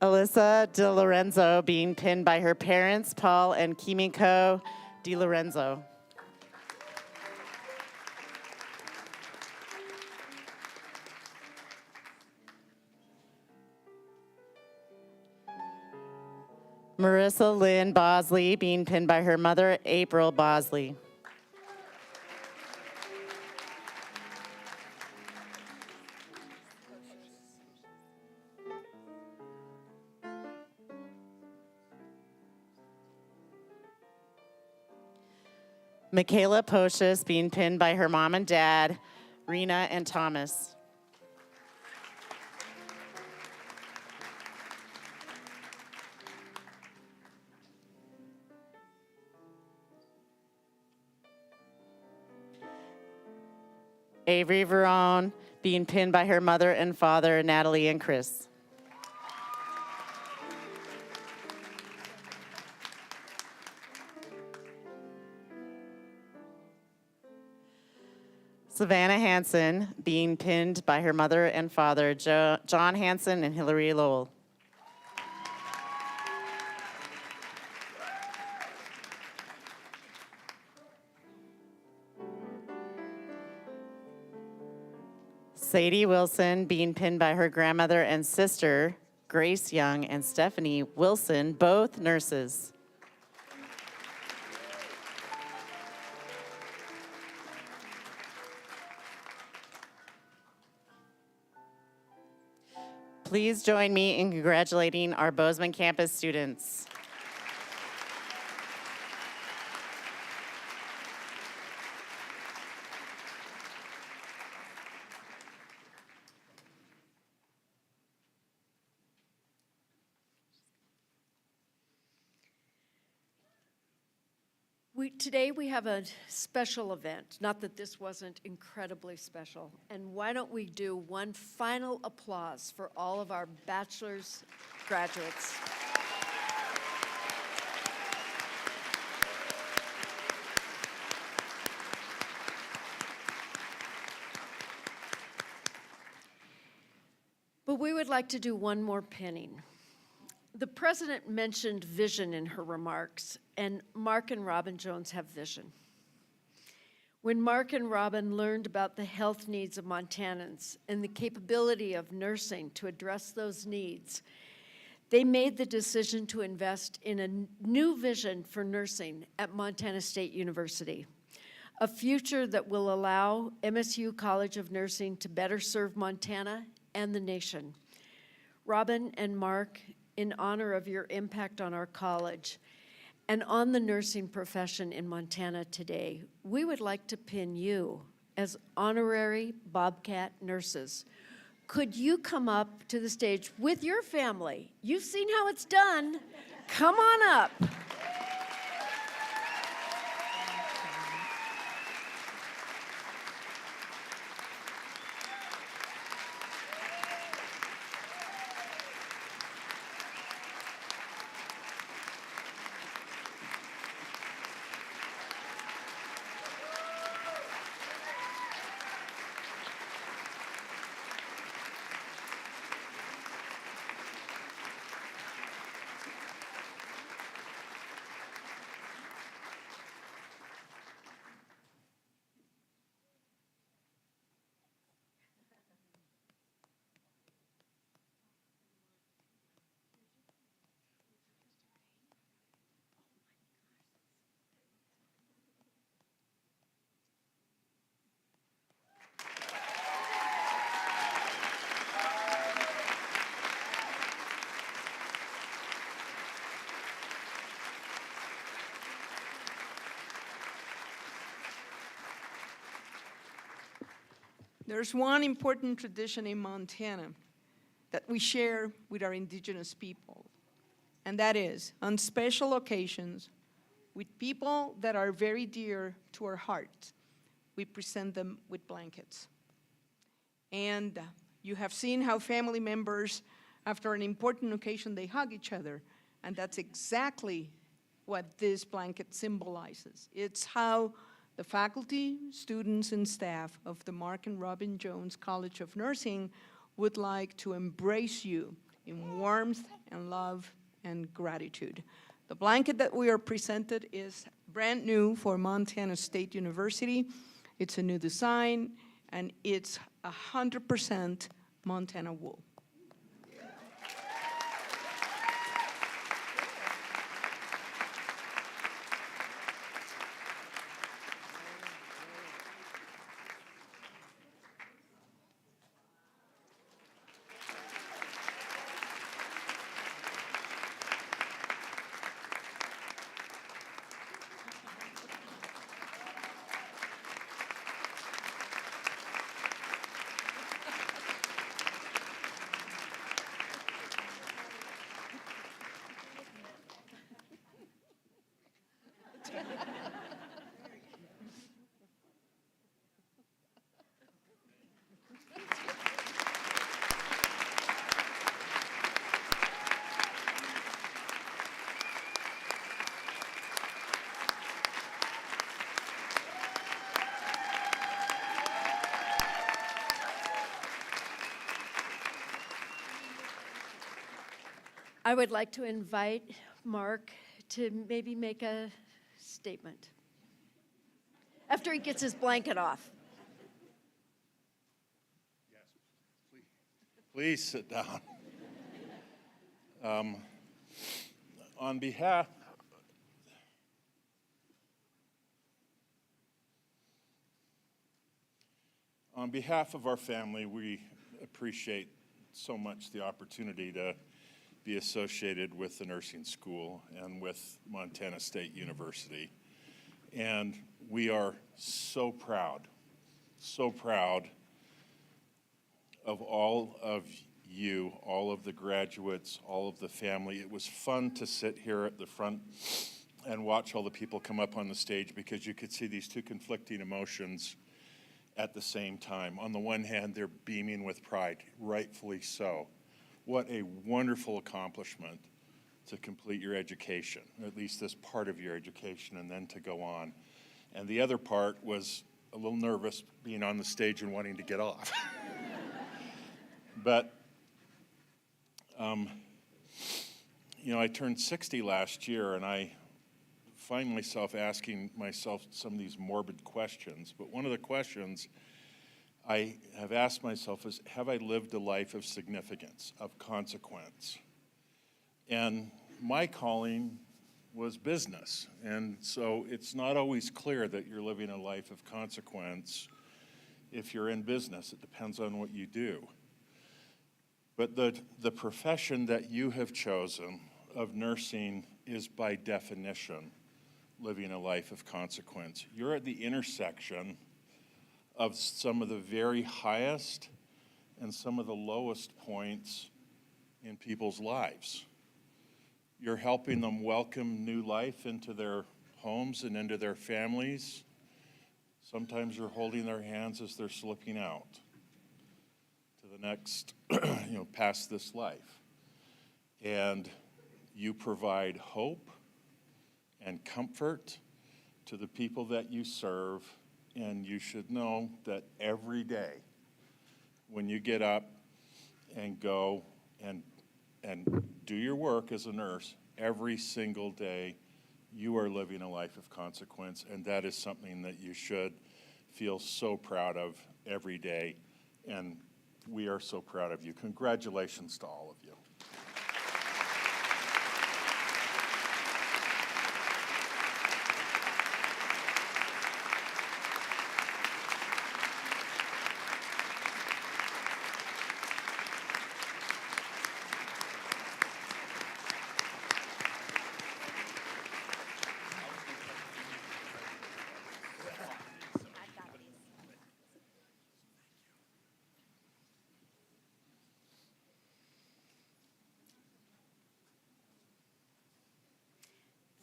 Alyssa DiLorenzo, being pinned by her parents, Paul and Kimiko DiLorenzo. Marissa Lynn Bosley, being pinned by her mother, April Bosley. Michaela Pocious, being pinned by her mom and dad, Rena and Thomas. Avery Verone, being pinned by her mother and father, Natalie and Chris. Savannah Hansen, being pinned by her mother and father, John Hansen and Hillary Lowell. Sadie Wilson, being pinned by her grandmother and sister, Grace Young and Stephanie Wilson, both nurses. Please join me in congratulating our Bozeman campus students. Today we have a special event, not that this wasn't incredibly special. And why don't we do one final applause for all of our bachelor's graduates. But we would like to do one more pinning. The president mentioned vision in her remarks, and Mark and Robin Jones have vision. When Mark and Robin learned about the health needs of Montanans and the capability of nursing to address those needs, they made the decision to invest in a new vision for nursing at Montana State University, a future that will allow MSU College of Nursing to better serve Montana and the nation. Robin and Mark, in honor of your impact on our college and on the nursing profession in Montana today, we would like to pin you as honorary Bobcat nurses. Could you come up to the stage with your family? You've seen how it's done. Come on up. There's one important tradition in Montana that we share with our indigenous people, and that is on special occasions with people that are very dear to our heart, we present them with blankets. And you have seen how family members, after an important occasion, they hug each other, and that's exactly what this blanket symbolizes. It's how the faculty, students, and staff of the Mark and Robin Jones College of Nursing would like to embrace you in warmth and love and gratitude. The blanket that we are presented is brand new for Montana State University. It's a new design, and it's 100% Montana wool. I would like to invite Mark to maybe make a statement after he gets his blanket off. Please sit down. On behalf of our family, we appreciate so much the opportunity to be associated with the nursing school and with Montana State University. And we are so proud of all of you, all of the graduates, all of the family. It was fun to sit here at the front and watch all the people come up on the stage, because you could see these two conflicting emotions at the same time. On the one hand, they're beaming with pride, rightfully so. What a wonderful accomplishment to complete your education, or at least this part of your education, and then to go on. And the other part was a little nervous being on the stage and wanting to get off. But, you know, I turned 60 last year, and I find myself asking myself some of these morbid questions. But one of the questions I have asked myself is, have I lived a life of significance, of consequence? And my calling was business. And so it's not always clear that you're living a life of consequence if you're in business. It depends on what you do. But the profession that you have chosen of nursing is by definition living a life of consequence. You're at the intersection of some of the very highest and some of the lowest points in people's lives. You're helping them welcome new life into their homes and into their families. Sometimes you're holding their hands as they're slipping out to the next, past this life. And you provide hope and comfort to the people that you serve, and you should know that every day when you get up and go and do your work as a nurse, every single day you are living a life of consequence, and that is something that you should feel so proud of every day, and we are so proud of you. Congratulations to all of you.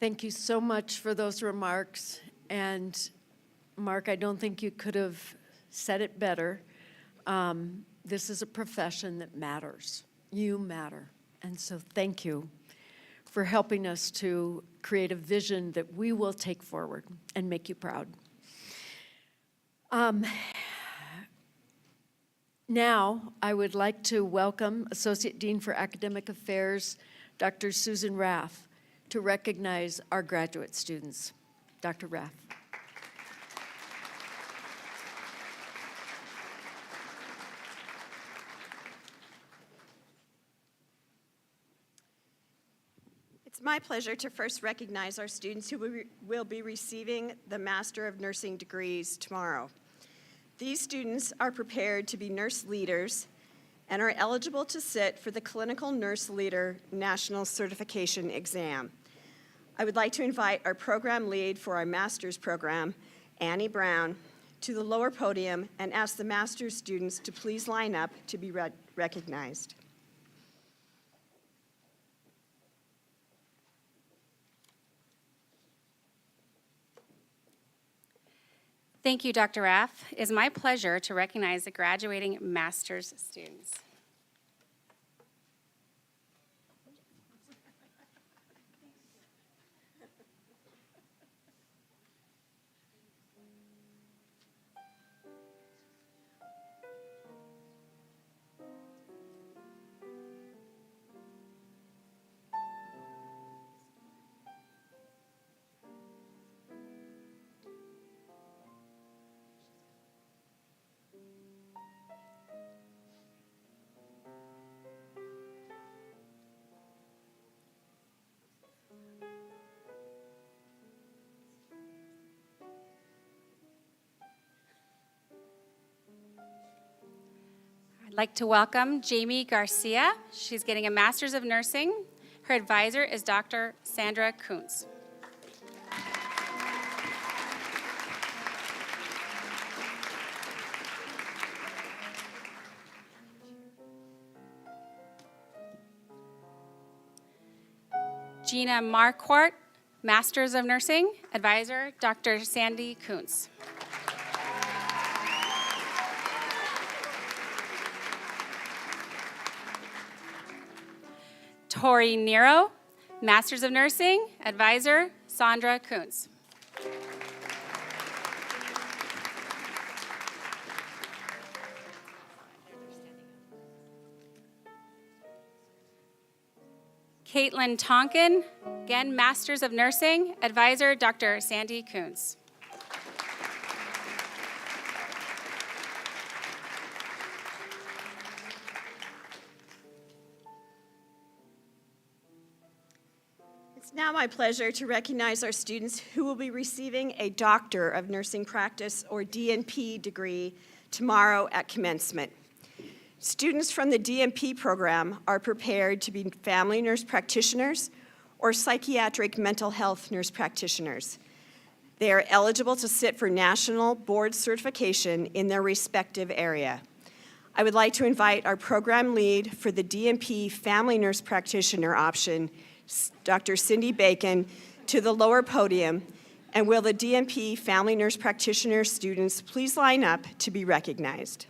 Thank you so much for those remarks. And Mark, I don't think you could have said it better. This is a profession that matters. You matter. And so thank you for helping us to create a vision that we will take forward and make you proud. Now, I would like to welcome Associate Dean for Academic Affairs, Dr. Susan Raff, to recognize our graduate students. Dr. Raff. It's my pleasure to first recognize our students who will be receiving the Master of Nursing degrees tomorrow. These students are prepared to be nurse leaders and are eligible to sit for the Clinical Nurse Leader National Certification Exam. I would like to invite our program lead for our master's program, Annie Brown, to the lower podium and ask the master's students to please line up to be recognized. Thank you, Dr. Raff. It is my pleasure to recognize the graduating master's students. I'd like to welcome Jamie Garcia. She's getting a Master's of Nursing. Her advisor is Dr. Sandra Kuntz. Gina Marquardt, Masters of Nursing, Advisor, Dr. Sandy Kuntz. Tori Nero, Masters of Nursing, Advisor, Sandra Kuntz. Caitlin Tonkin, again, Masters of Nursing, Advisor, Dr. Sandy Kuntz. It's now my pleasure to recognize our students who will be receiving a Doctor of Nursing Practice, or DNP, degree tomorrow at commencement. Students from the DNP program are prepared to be family nurse practitioners or psychiatric mental health nurse practitioners. They are eligible to sit for national board certification in their respective area. I would like to invite our program lead for the DNP family nurse practitioner option, Dr. Cindy Bacon, to the lower podium, and will the DNP family nurse practitioner students please line up to be recognized.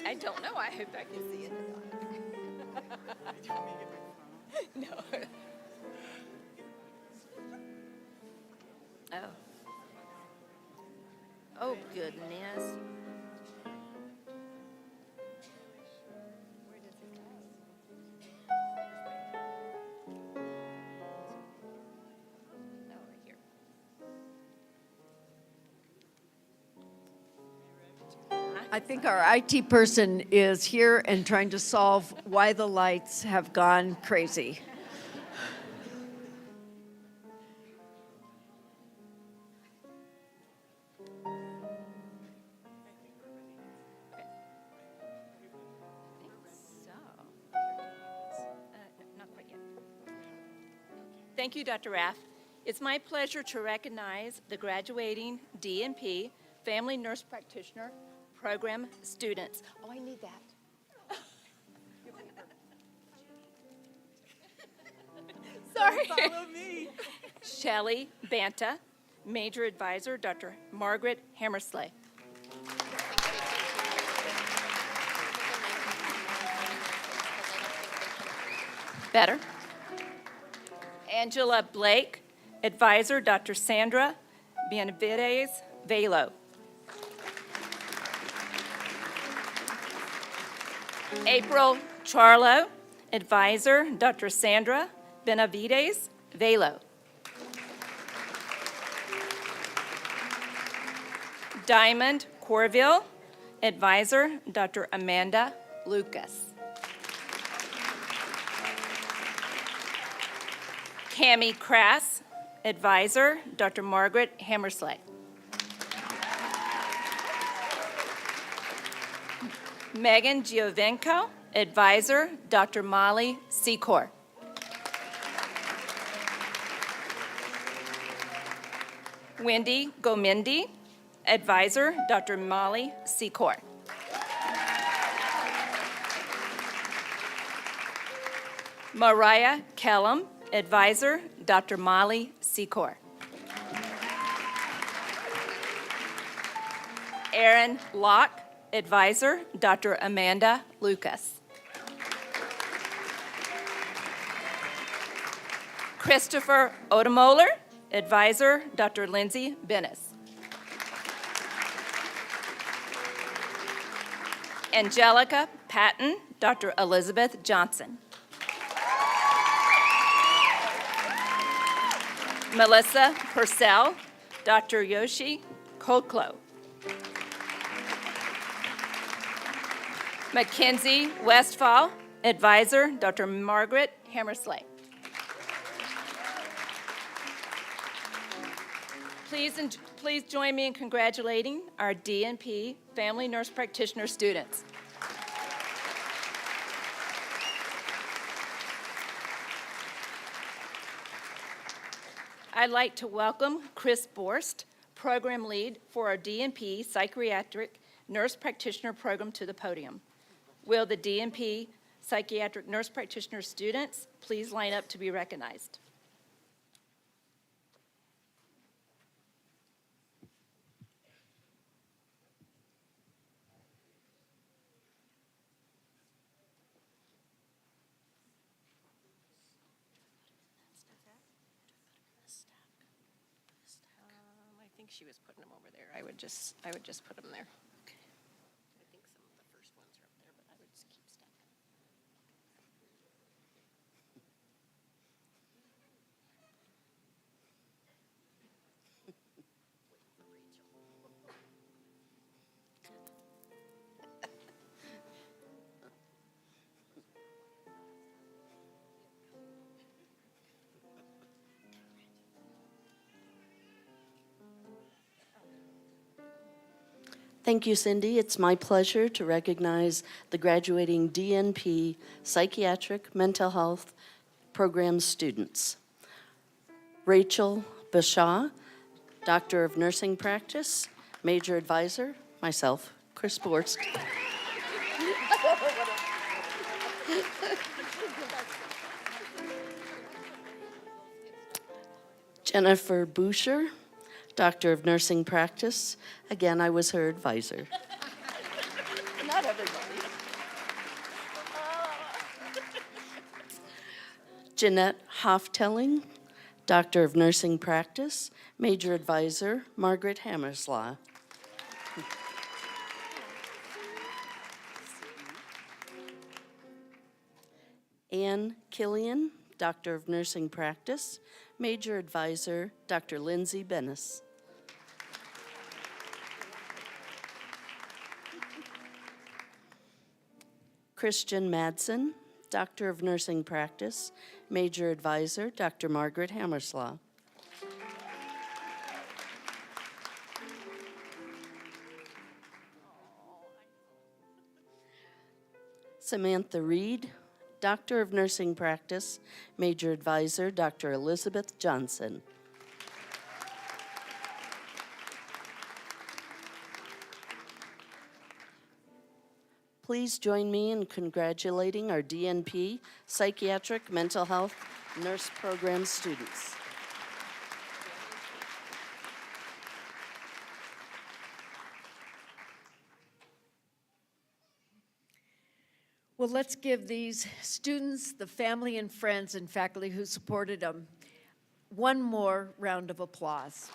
I don't know. I hope I can see it. No. Oh. Oh, goodness. I think our IT person is here and trying to solve why the lights have gone crazy. Thank you, Dr. Raff. It's my pleasure to recognize the graduating DNP Family Nurse Practitioner Program students. Oh, I need that. Sorry. Follow me. Shelley Banta, Major Advisor, Dr. Margaret Hammersley. Better. Angela Blake, Advisor, Dr. Sandra Benavides Velo. April Charlo, Advisor, Dr. Sandra Benavides Velo. Diamond Corville, Advisor, Dr. Amanda Lucas. Cami Crass, Advisor, Dr. Margaret Hammersley. Megan Giovenco, Advisor, Dr. Molly Secor. Wendy Gomindi, Advisor, Dr. Molly Secor. Mariah Kellum, Advisor, Dr. Molly Secor. Aaron Locke, Advisor, Dr. Amanda Lucas. Christopher Odemoller, Advisor, Dr. Lindsay Bennis. Angelica Patton, Dr. Elizabeth Johnson. Melissa Purcell, Dr. Yoshi Koklo. Mackenzie Westfall, Advisor, Dr. Margaret Hammersley. please join me in congratulating our DNP Family Nurse Practitioner students. I'd like to welcome Chris Borst, Program Lead for our DNP Psychiatric Nurse Practitioner Program, to the podium. Will the DNP Psychiatric Nurse Practitioner students please line up to be recognized? I think she was putting them over there. I would just put them there. Okay. I think some of the first ones are up there, but I would just keep stacking. Thank you, Cindy. It's my pleasure to recognize the graduating DNP Psychiatric Mental Health Program students. Rachel Bashaw, Doctor of Nursing Practice, Major Advisor, myself, Chris Borst. Jennifer Boucher, Doctor of Nursing Practice. Again, I was her advisor. Not everybody. Jeanette Hoftelling, Doctor of Nursing Practice. Major Advisor, Margaret Hammerslaw. Ann Killian, Doctor of Nursing Practice. Major Advisor, Dr. Lindsay Bennis. Christian Madsen, Doctor of Nursing Practice. Major Advisor, Dr. Margaret Hammerslaw. Samantha Reed, Doctor of Nursing Practice. Major Advisor, Dr. Elizabeth Johnson. Please join me in congratulating our DNP Psychiatric Mental Health Nurse Program students. Well, let's give these students, the family and friends and faculty who supported them, one more round of applause.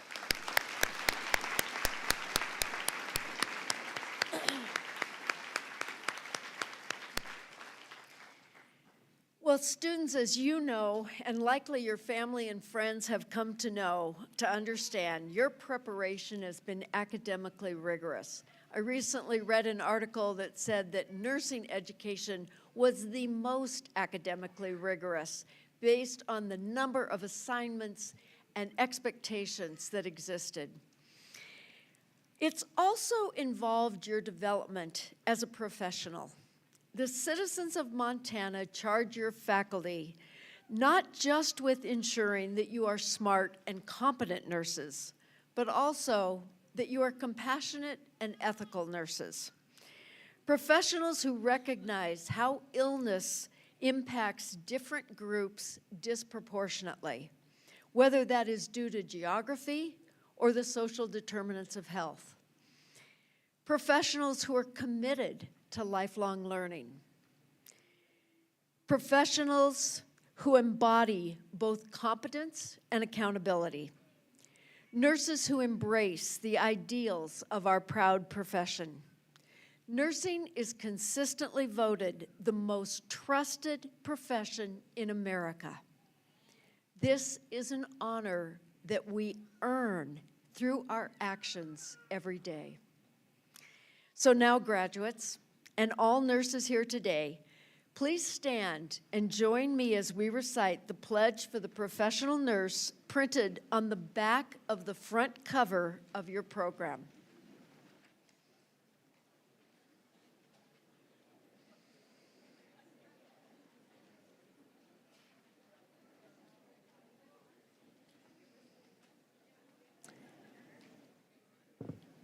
Well, students, as you know, and likely your family and friends have come to know, to understand, your preparation has been academically rigorous. I recently read an article that said that nursing education was the most academically rigorous based on the number of assignments and expectations that existed. It's also involved your development as a professional. The citizens of Montana charge your faculty not just with ensuring that you are smart and competent nurses, but also that you are compassionate and ethical nurses. Professionals who recognize how illness impacts different groups disproportionately, whether that is due to geography or the social determinants of health. Professionals who are committed to lifelong learning. Professionals who embody both competence and accountability. Nurses who embrace the ideals of our proud profession. Nursing is consistently voted the most trusted profession in America. This is an honor that we earn through our actions every day. So now, graduates, and all nurses here today, Please stand and join me as we recite the Pledge for the Professional Nurse printed on the back of the front cover of your program.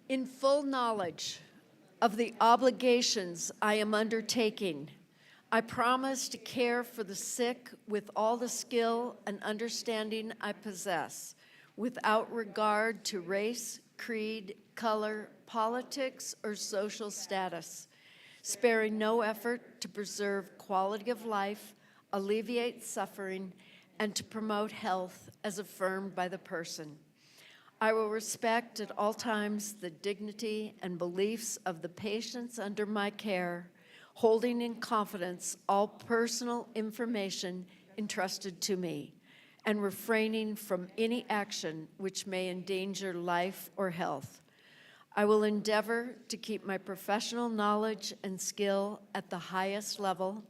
In full knowledge of the obligations I am undertaking, I promise to care for the sick with all the skill and understanding I possess, without regard to race, creed, color, politics, or social status, sparing no effort to preserve quality of life, alleviate suffering, and to promote health as affirmed by the person. I will respect at all times the dignity and beliefs of the patients under my care, holding in confidence all personal information entrusted to me, and refraining from any action which may endanger life or health. I will endeavor to keep my professional knowledge and skill at the highest level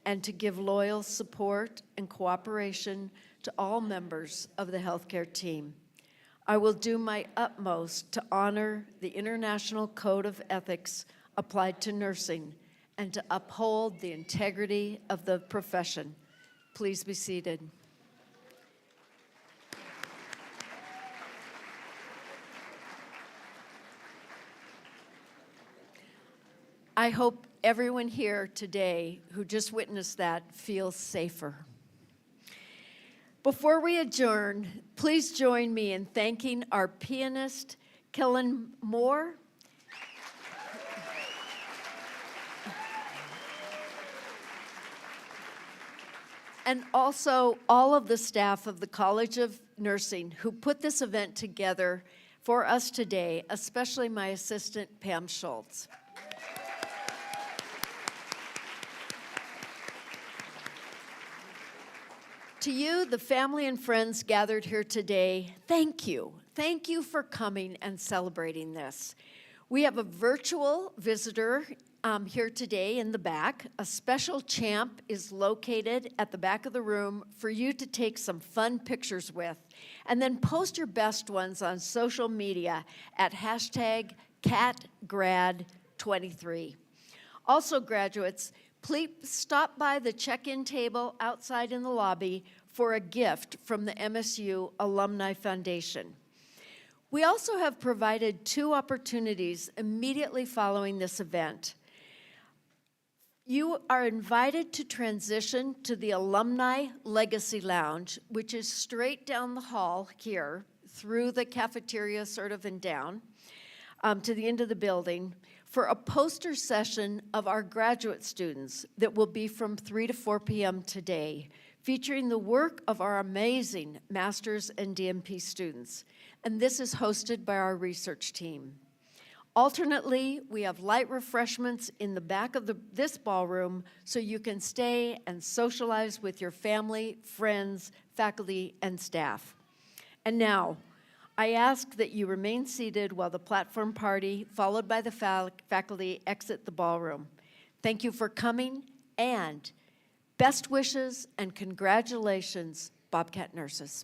and to give loyal support and cooperation to all members of the healthcare team. I will do my utmost to honor the International Code of Ethics applied to nursing and to uphold the integrity of the profession. Please be seated. I hope everyone here today who just witnessed that feels safer. Before we adjourn, please join me in thanking our pianist, Kellen Moore, and also all of the staff of the College of Nursing who put this event together for us today, especially my assistant, Pam Schultz. To you, the family and friends gathered here today, thank you. Thank you for coming and celebrating this. We have a virtual visitor here today in the back. A special champ is located at the back of the room for you to take some fun pictures with, and then post your best ones on social media at hashtag #CatGrad23. Also, graduates, please stop by the check-in table outside in the lobby for a gift from the MSU Alumni Foundation. We also have provided 2 opportunities immediately following this event. You are invited to transition to the Alumni Legacy Lounge, which is straight down the hall here, through the cafeteria sort of and down, to the end of the building, for a poster session of our graduate students that will be from 3 to 4 p.m. today, featuring the work of our amazing Masters and DNP students. And this is hosted by our research team. Alternately, we have light refreshments in the back of this ballroom so you can stay and socialize with your family, friends, faculty, and staff. And now, I ask that you remain seated while the platform party, followed by the faculty, exit the ballroom. Thank you for coming, and best wishes and congratulations, Bobcat nurses.